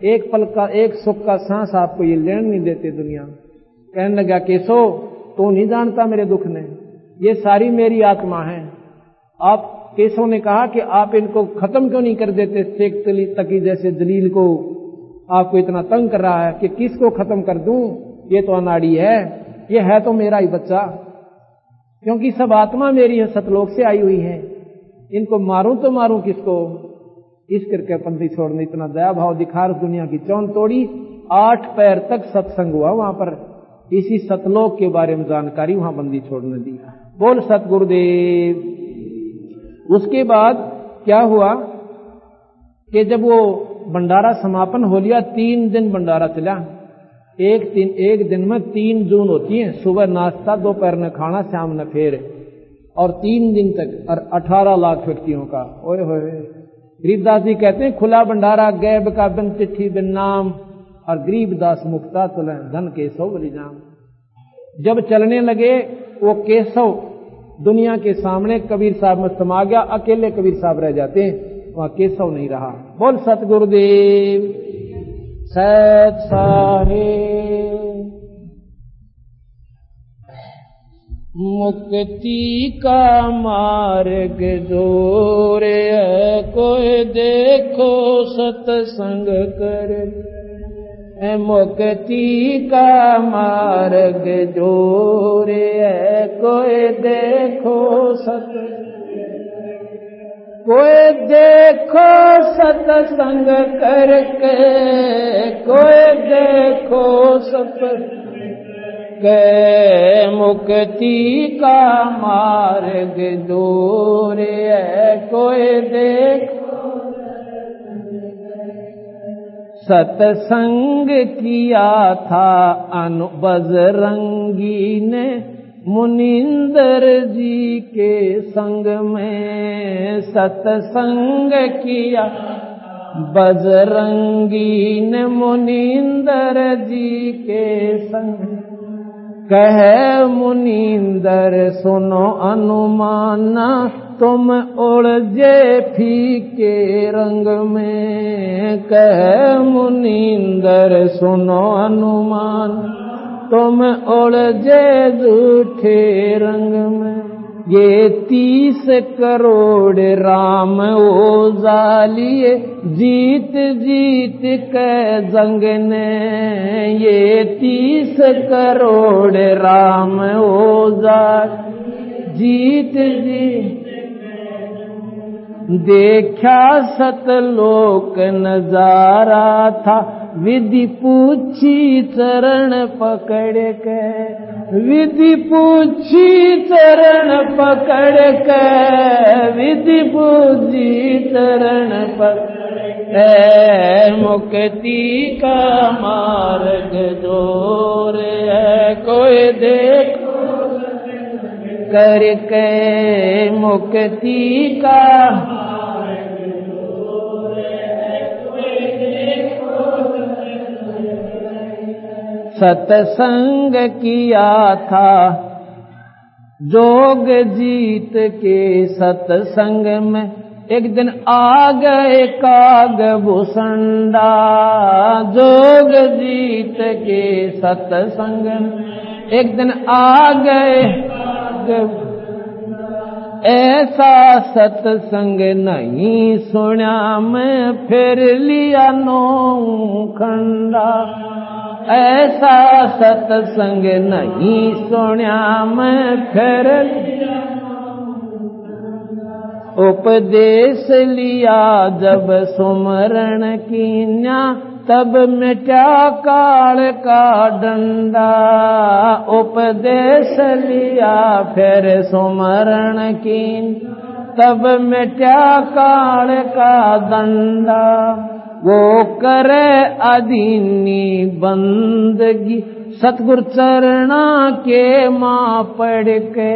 एक पल का एक सुख का सांस आपको ये लेने नहीं देते दुनिया। कहने लगा केशव तू नहीं जानता मेरे दुख ने, ये सारी मेरी आत्मा है। आप केशव ने कहा कि आप इनको खत्म क्यों नहीं कर देते, शेख तकी जैसे दलील को आपको इतना तंग कर रहा है कि किसको खत्म कर दूं, ये तो अनाड़ी है, ये है तो मेरा ही बच्चा, क्योंकि सब आत्मा मेरी है, सतलोक से आई हुई है, इनको मारूं तो मारूं किसको। इस करके पंथी छोड़ने इतना दया भाव दिखा दुनिया की चौन तोड़ी। 8 पैर तक सत्संग हुआ वहां पर, इसी सतलोक के बारे में जानकारी वहां बंदी छोड़ने दी। बोल सतगुरुदेव। उसके बाद क्या हुआ कि जब वो भंडारा समापन हो लिया, 3 दिन भंडारा चला। एक दिन में 3 जून होती है, सुबह नाश्ता, दोपहर में खाना, शाम में फेर, और 3 दिन तक, और 18 लाख व्यक्तियों का। ओए होए, गरीबदास जी कहते हैं खुला भंडारा गैब का बिन चिट्ठी बिन नाम, और गरीबदास मुक्ता चले धन केशव बलिजाम। जब चलने लगे वो केशव दुनिया के सामने कबीर साहब में समा गया, अकेले कबीर साहब रह जाते हैं, वहां केशव नहीं रहा। बोल सतगुरुदेव सत साहेब। मुक्ति का मार्ग जोर है, कोई देखो सत्संग करे। मुक्ति का मार्ग जोर है, कोई देखो कोई देखो सत्संग करके, कोई देखो सत्संग के। मुक्ति का मार्ग दूर है, कोई देखो। सत्संग किया था अनु बजरंगी ने मुनिंदर जी के संग में। सत्संग किया बजरंगी ने मुनिंदर जी के संग। कहे मुनिंदर सुनो अनुमाना, तुम उलझे फीके रंग में। कहे मुनिंदर सुनो अनुमान, तुम उलझे झूठे रंग में। ये 30 करोड़ राम ओझालिए, जीत जीत के जंग ने। ये 30 करोड़ राम ओझाल जीत जीत। देखा सतलोक नजारा था, विधि पूछी चरण पकड़ के। विधि पूछी चरण पकड़ के, विधि पूछी चरण पकड़। मुक्ति का मार्ग जोर है, कोई देखो करके। मुक्ति का सत्संग किया था जोग जीत के सत्संग में। एक दिन आ गए कागभूषणा, जोग जीत के सत्संग में। एक दिन आ गए ऐसा सत्संग नहीं सुना मैं, फिर लिया 9 खंडा। ऐसा सत्संग नहीं सुना मैं, फिर उपदेश लिया जब सुमरण कीन्या, तब मिटा काल का डंडा। उपदेश लिया फिर सुमरण कीन, तब मिटा काल का डंडा। वो करे अधीनी बंदगी, सतगुरु चरणा के माँ पढ़ के,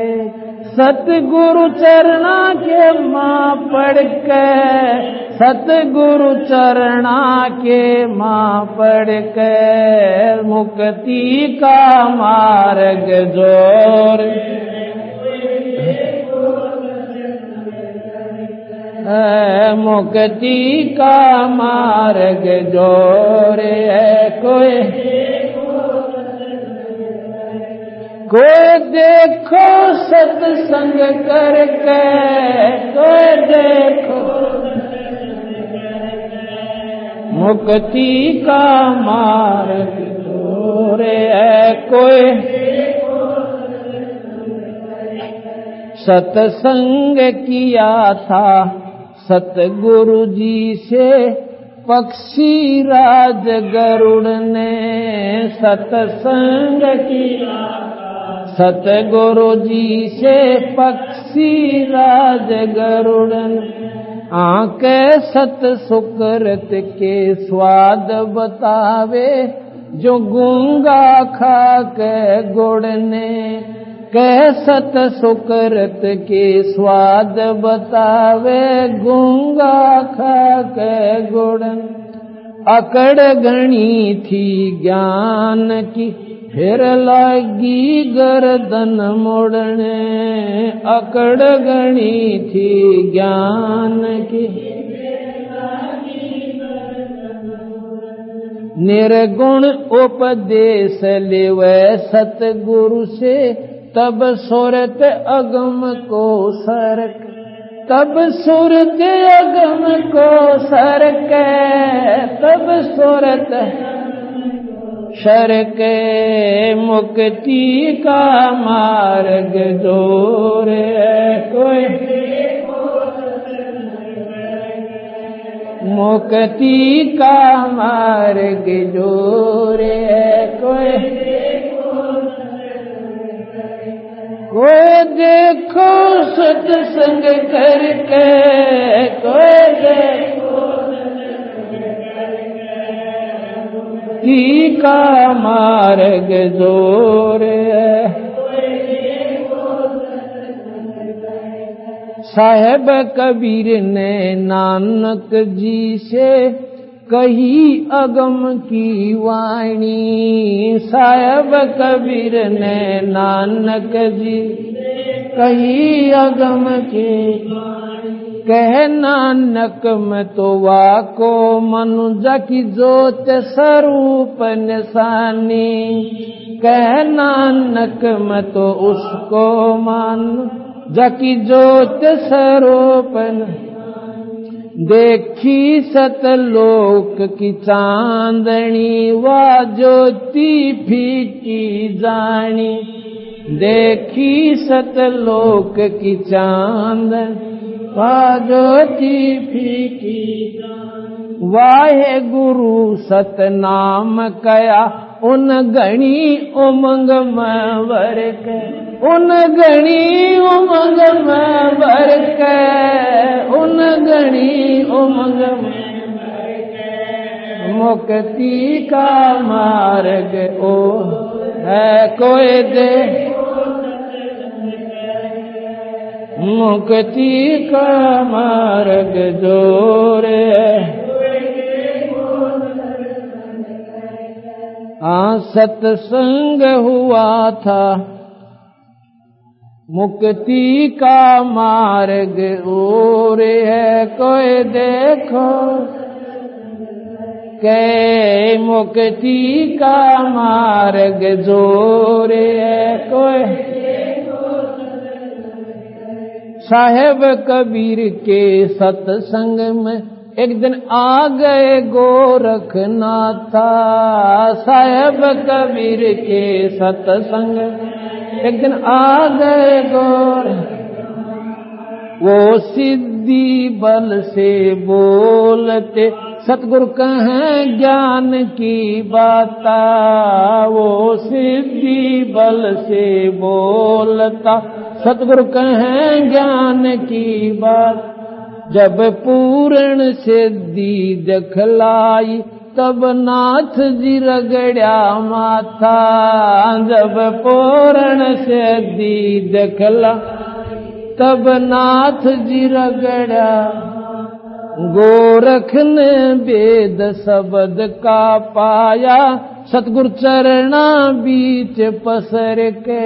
सतगुरु चरणा के माँ पढ़ के, सतगुरु चरणा के माँ पढ़ के, मुक्ति का मार्ग जोर, मुक्ति का मार्ग जोर है। कोई देखो सत्संग करके, कोई देखो मुक्ति का मार्ग जोर है। कोई सत्संग किया था सतगुरु जी से पक्षी राज गरुड़ ने, सत्संग किया सतगुरु जी से पक्षी राज गरुड़ ने, आके सत सुकृत के स्वाद बतावे जो गूंगा खा के गुड़ ने, कह सत सुकृत के स्वाद बतावे गूंगा खा के गुड़, अकड़ घनी थी ज्ञान की फिर लगी गर्दन मोड़ने, अकड़ घनी थी ज्ञान की निर्गुण उपदेश लेवे सतगुरु से, तब सुरत अगम को सरक, तब सुरत अगम को सरक, तब सुरत शरक, मुक्ति का मार्ग जोर है। कोई मुक्ति का मार्ग जोर है। कोई देखो सत्संग करके, कोई देखो मुक्ति का मार्ग जोर है। साहेब कबीर ने नानक जी से कही अगम की वाणी, साहेब कबीर ने नानक जी कही अगम की, कह नानक में तो वाको मनुजा की जोत स्वरूप निशानी, कह नानक में तो उसको मान जकी जोत स्वरूपन, देखी सतलोक की चांदनी वा ज्योति फीकी जानी, देखी सतलोक की चांदनी वा ज्योति फीकी, वाहे गुरु सतनाम कया उन गणी उमंग में वर्क, उन गणी उमंग में वर्क, उन गणी उमंग में मुक्ति का मार्ग ओ है। कोई दे मुक्ति का मार्ग जोर है। सत्संग हुआ था मुक्ति का मार्ग और है। कोई देखो के मुक्ति का मार्ग जोर है। कोई साहेब कबीर के सत्संग में एक दिन आ गए गोरखनाथा, साहेब कबीर के सत्संग एक दिन आ गए वो सिद्धि बल से बोलते सतगुरु कहें ज्ञान की बाता, वो सिद्धि बल से बोलता सतगुरु कहें ज्ञान की बात। जब पूर्ण सिद्धि दिखलाई तब नाथ जी रगड़ा माथा, जब पूर्ण से दीद खला तब नाथ जी रगड़ा। गोरख ने वेद शब्द का पाया, सतगुरु चरणा बीच पसर के,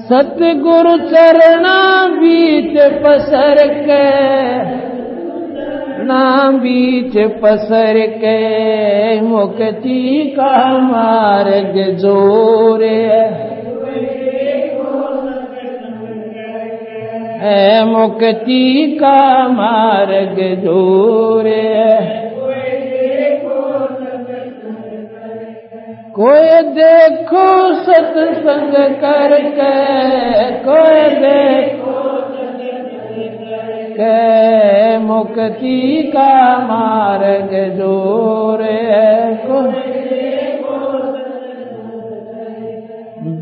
सतगुरु चरणा बीच पसर के, ना बीच पसर के, मुक्ति का मार्ग जोरे है, मुक्ति का मार्ग जोरे है। कोई देखो सत्संग करके, कोई देखो के, मुक्ति का मार्ग जोरे है।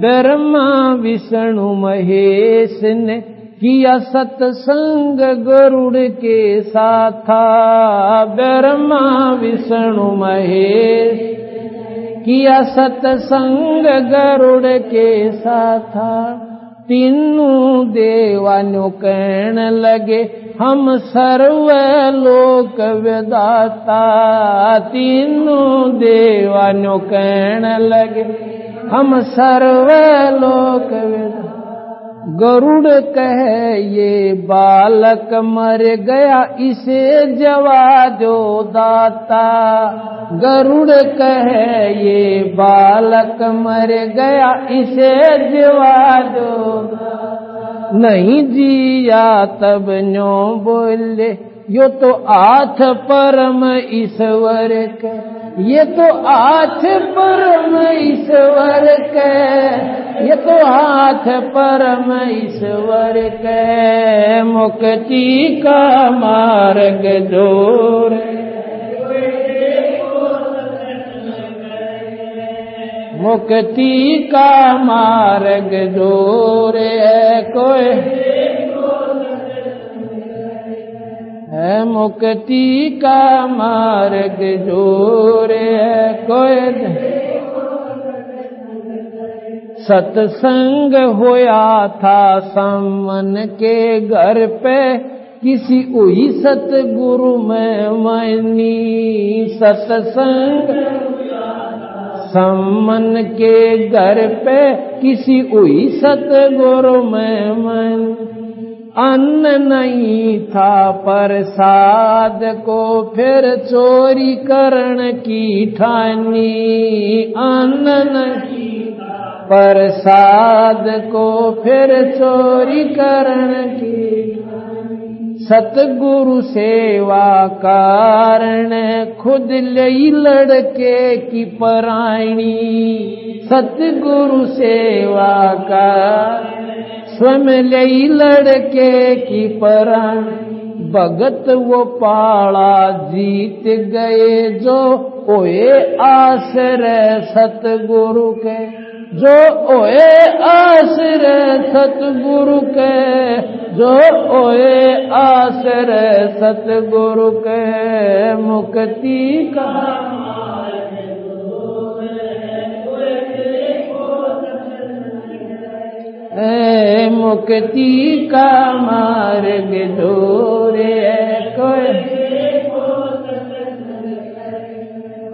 ब्रह्मा विष्णु महेश ने किया सत्संग गरुड़ के साथा, ब्रह्मा विष्णु महेश किया सत्संग गरुड़ के साथा। तीनों देवानों कहने लगे हम सर्वलोक विधाता, तीनों देवानों कहने लगे हम सर्वलोक विधाता। गरुड़ कहे ये बालक मर गया, इसे जवा दो दाता, गरुड़ कहे ये बालक मर गया, इसे जवा दो। नहीं जिया तब न्यो बोले, यो तो आठ परम ईश्वर के, ये तो आठ परम ईश्वर के, ये तो आठ परम ईश्वर के, मुक्ति का मार्ग जोर। मुक्ति का मार्ग जोर है कोई है, मुक्ति का मार्ग जोर है कोई। सत्संग होया था सामन के घर पे, किसी वही सतगुरु में मनी। सत्संग सामन के घर पे, किसी वही सतगुरु में मन। अन्न नहीं था प्रसाद को, फिर चोरी करण की ठानी। अन्न नहीं प्रसाद को, फिर चोरी करण की। सतगुरु सेवा कारण खुद लई लड़के की परायणी। सतगुरु सेवा का स्वयं लई लड़के की परायणी। भगत वो पाड़ा जीत गए, जो ओए आश्रय सतगुरु के, जो ओए आश्रय सतगुरु के, जो ओए आश्रय सतगुरु के, मुक्ति का मुक्ति का मार्ग जोरे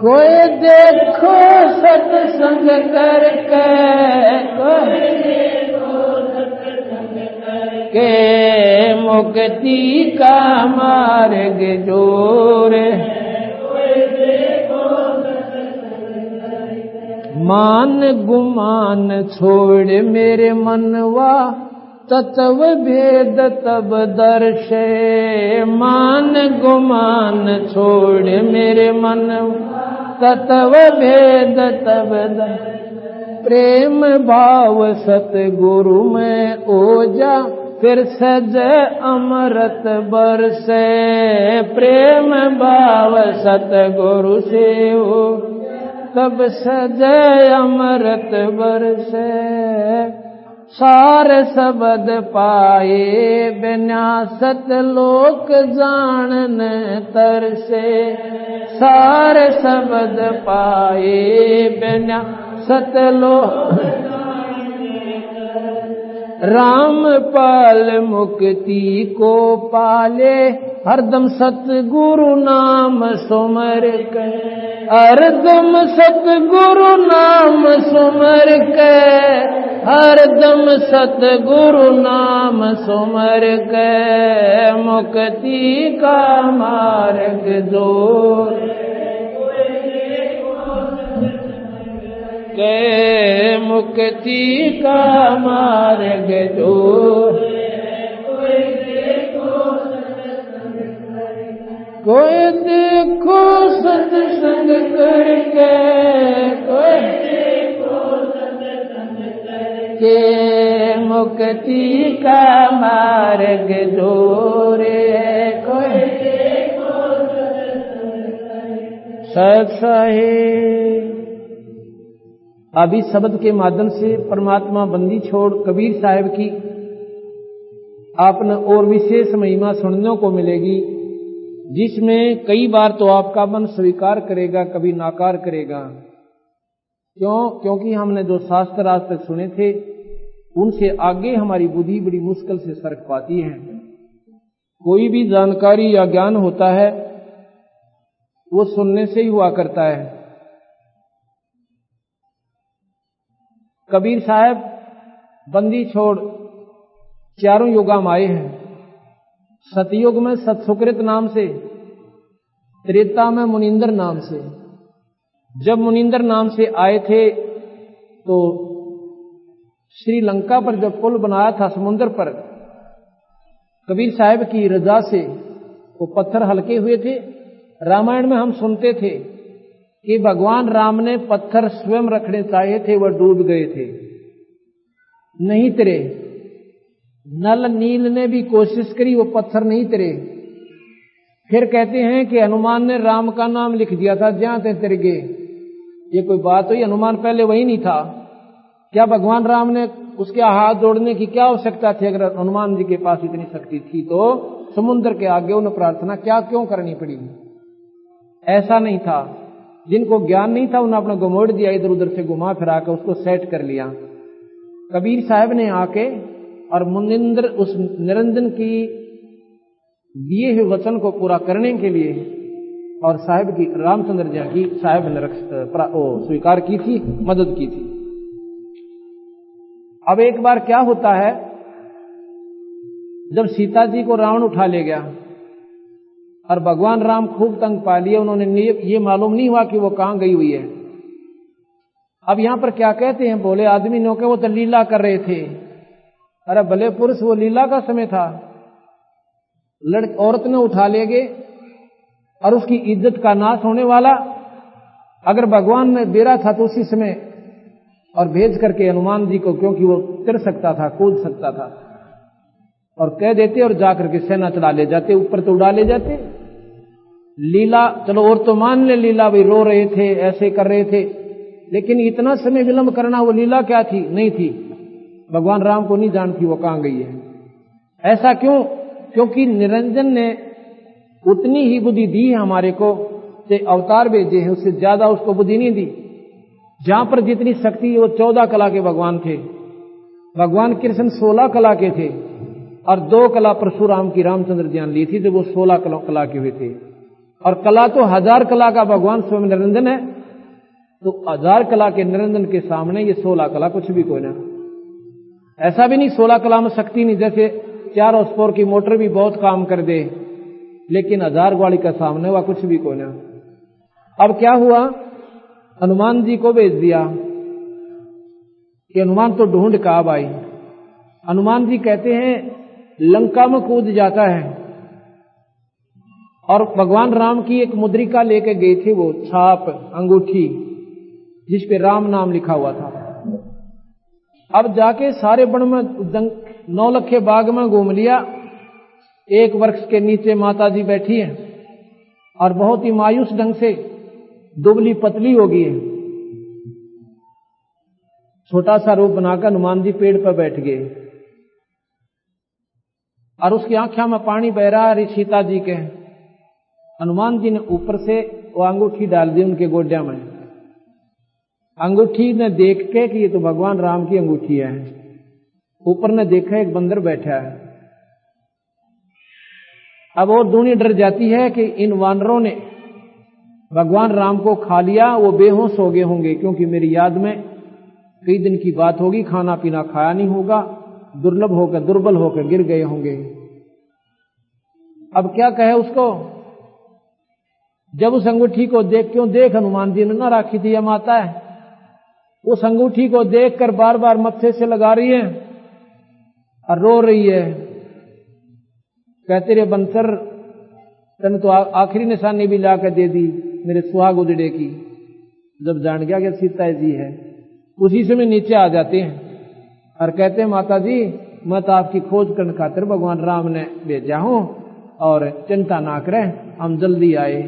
कोई देखो सत्संग करके, के मुक्ति का मार्ग जोरे। मान गुमान छोड़ मेरे मनवा, तत्व भेद तब दर्शे। मान गुमान छोड़ मेरे मनवा, तत्व भेद तब दर्शे। प्रेम भाव सतगुरु में ओजा, फिर सज अमृत बरसे। प्रेम भाव सतगुरु से हो, तब सज अमृत बरसे। सार शब्द पाए बिना सतलोक जानन तरसे। सार शब्द पाए बिना सतलो राम पाल मुक्ति को पाले हरदम सतगुरु नाम सुमर के हरदम सतगुरु नाम सुमर के हरदम सतगुरु नाम सुमर के मुक्ति का मार्ग दूर के मुक्ति का मार्ग दूर कोई देखो सत्संग करके कोई देखो सत्संग करके मुक्ति का मार्ग दूर है कोई देखो सत्संग करके सत्संग। अब इस शब्द के माध्यम से परमात्मा बंदी छोड़ कबीर साहब की आपने और विशेष महिमा सुनने को मिलेगी, जिसमें कई बार तो आपका मन स्वीकार करेगा, कभी नाकार करेगा। क्योंकि हमने जो शास्त्र आज तक सुने थे उनसे आगे हमारी बुद्धि बड़ी मुश्किल से सरक पाती है। कोई भी जानकारी या ज्ञान होता है वो सुनने से ही हुआ करता है। कबीर साहब बंदी छोड़ चारों युगा में आए हैं। सतयुग में सतसुकृत नाम से, त्रेता में मुनिंदर नाम से। जब मुनिंदर नाम से आए थे तो श्रीलंका पर जब पुल बनाया था समुद्र पर, कबीर साहब की रजा से वो पत्थर हल्के हुए थे। रामायण में हम सुनते थे कि भगवान राम ने पत्थर स्वयं रखने चाहे थे, वह डूब गए थे, नहीं तरे। नल नील ने भी कोशिश करी, वो पत्थर नहीं तरे। फिर कहते हैं कि हनुमान ने राम का नाम लिख दिया था, जहां ते तिर गए। ये कोई बात हुई? हनुमान पहले वही नहीं था क्या? भगवान राम ने उसके हाथ जोड़ने की क्या आवश्यकता थी? अगर हनुमान जी के पास इतनी शक्ति थी तो समुद्र के आगे उन्हें प्रार्थना क्यों करनी पड़ी? ऐसा नहीं था। जिनको ज्ञान नहीं था उन्हें अपना घुमोड़ दिया, इधर उधर से घुमा फिरा कर उसको सेट कर लिया। कबीर साहब ने आके और मुनिंद्र उस निरंजन की दिए हुए वचन को पूरा करने के लिए और साहब की रामचंद्र जी की साहब ने स्वीकार की थी, मदद की थी। अब एक बार क्या होता है, जब सीता जी को रावण उठा ले गया और भगवान राम खूब तंग पा लिए, उन्होंने ये मालूम नहीं हुआ कि वो कहां गई हुई है। अब यहां पर क्या कहते हैं, बोले आदमी नो के वो तो लीला कर रहे थे। अरे भले पुरुष, वो लीला का समय था। औरत ने उठा ले गए और उसकी इज्जत का नाश होने वाला। अगर भगवान ने बेरा था तो उसी समय और भेज करके हनुमान जी को, क्योंकि वो तिर सकता था, कूद सकता था, और कह देते और जाकर के सेना चला ले जाते, ऊपर तो उड़ा ले जाते। लीला चलो और तो मान ले, लीला भाई रो रहे थे, ऐसे कर रहे थे, लेकिन इतना समय विलंब करना वो लीला क्या थी? नहीं थी। भगवान राम को नहीं जानती वो कहां गई है। ऐसा क्यों? क्योंकि निरंजन ने उतनी ही बुद्धि दी है हमारे को, से अवतार भेजे हैं, उससे ज्यादा उसको बुद्धि नहीं दी। जहां पर जितनी शक्ति, वो 14 कला के भगवान थे। भगवान कृष्ण 16 कला के थे और 2 कला परशुराम की रामचंद्र जी ने ली थी, जब वो 16 कला के हुए थे। और कला तो 1000 कला का भगवान स्वयं निरंजन है, तो 1000 कला के निरंजन के सामने ये 16 कला कुछ भी कोई ना। ऐसा भी नहीं 16 कला में शक्ति नहीं, जैसे 4 हॉर्सपावर की मोटर भी बहुत काम कर दे, लेकिन 1000 ग्वाली का सामने हुआ कुछ भी कोई ना। अब क्या हुआ, हनुमान जी को भेज दिया कि हनुमान तो ढूंढ का भाई। हनुमान जी कहते हैं लंका में कूद जाता है और भगवान राम की एक मुद्रिका लेके गए थे, वो छाप अंगूठी जिस पे राम नाम लिखा हुआ था। अब जाके सारे वन में 9 लखे बाग में घूम लिया। एक वृक्ष के नीचे माता जी बैठी हैं और बहुत ही मायूस ढंग से दुबली पतली हो गई है। छोटा सा रूप बनाकर हनुमान जी पेड़ पर बैठ गए और उसकी आंखों में पानी बह रहा है सीता जी के। हनुमान जी ने ऊपर से वो अंगूठी डाल दी उनके गोड्या में। अंगूठी ने देख के कि ये तो भगवान राम की अंगूठी है। ऊपर ने देखा एक बंदर बैठा है। अब और दूनी डर जाती है कि इन वानरों ने भगवान राम को खा लिया, वो बेहोश हो गए होंगे, क्योंकि मेरी याद में कई दिन की बात होगी, खाना पीना खाया नहीं होगा, दुर्बल होकर गिर गए होंगे। अब क्या कहे उसको? जब उस अंगूठी को देख हनुमान जी ने ना राखी थी, यह माता है, उस अंगूठी को देखकर बार बार मत्थे से लगा रही है और रो रही है। कहते रे बंसर, तने तो आखिरी निशानी भी लाकर दे दी मेरे सुहाग उजड़े की। जब जान गया कि सीता जी है, उसी समय नीचे आ जाते हैं और कहते हैं माता जी, मैं तो आपकी खोज करने खातिर भगवान राम ने भेजा हूं और चिंता ना करें, हम जल्दी आए।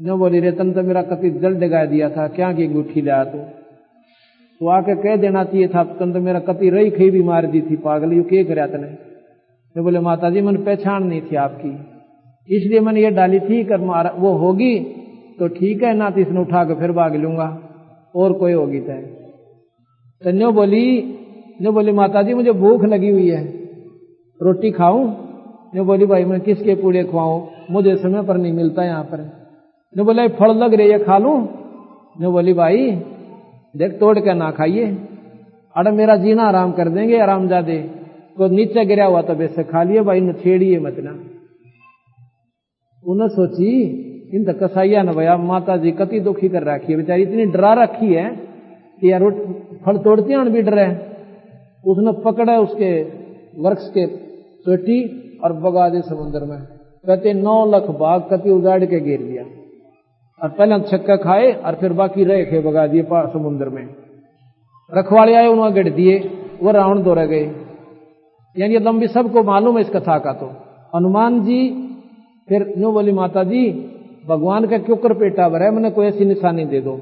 जो बोली रे तन तो मेरा कति जल डगा दिया था, क्या की अंगूठी लाया तो आके कह देना चाहिए था, तन तो मेरा कति रही खई भी मार दी थी, पागल यू के कराया तने। तो बोले माता जी, मैंने पहचान नहीं थी आपकी, इसलिए मैंने ये डाली थी कर मारा, वो होगी तो ठीक है, ना तो इसने उठा के फिर भाग लूंगा, और कोई होगी तो न्यो बोली माता जी, मुझे भूख लगी हुई है, रोटी खाऊं? न्यो बोली भाई मैं किसके पूड़े खुआऊं, मुझे समय पर नहीं मिलता यहाँ पर। न्यो बोले फल लग रही है, खा लूं? न्यो बोली भाई देख तोड़ के ना खाइए, अरे मेरा जीना आराम कर देंगे आरामजादे को, नीचे गिरा हुआ तो वैसे खा लिए भाई, न छेड़िए मत ना। उन्हें सोची इन तो कसाइया न भैया, माता जी कति दुखी कर रखी है बेचारी, इतनी डरा रखी है कि यार फल तोड़ती है भी डरे। उसने पकड़ा उसके वृक्ष के चोटी और बगा दे समुद्र में। कहते 9 लाख बाघ कति उजाड़ के गिर दिया, और पहले छक्का खाए और फिर बाकी रहे थे बगा दिए समुद्र में। रखवाले आए, उन्होंने गिर दिए, वो रावण दौड़ गए। यानी लंबी सबको मालूम है इस कथा का। तो हनुमान जी फिर न्यू बोली माता जी, भगवान का क्यों कर पेटा भरा है, मैंने कोई ऐसी निशानी दे दो।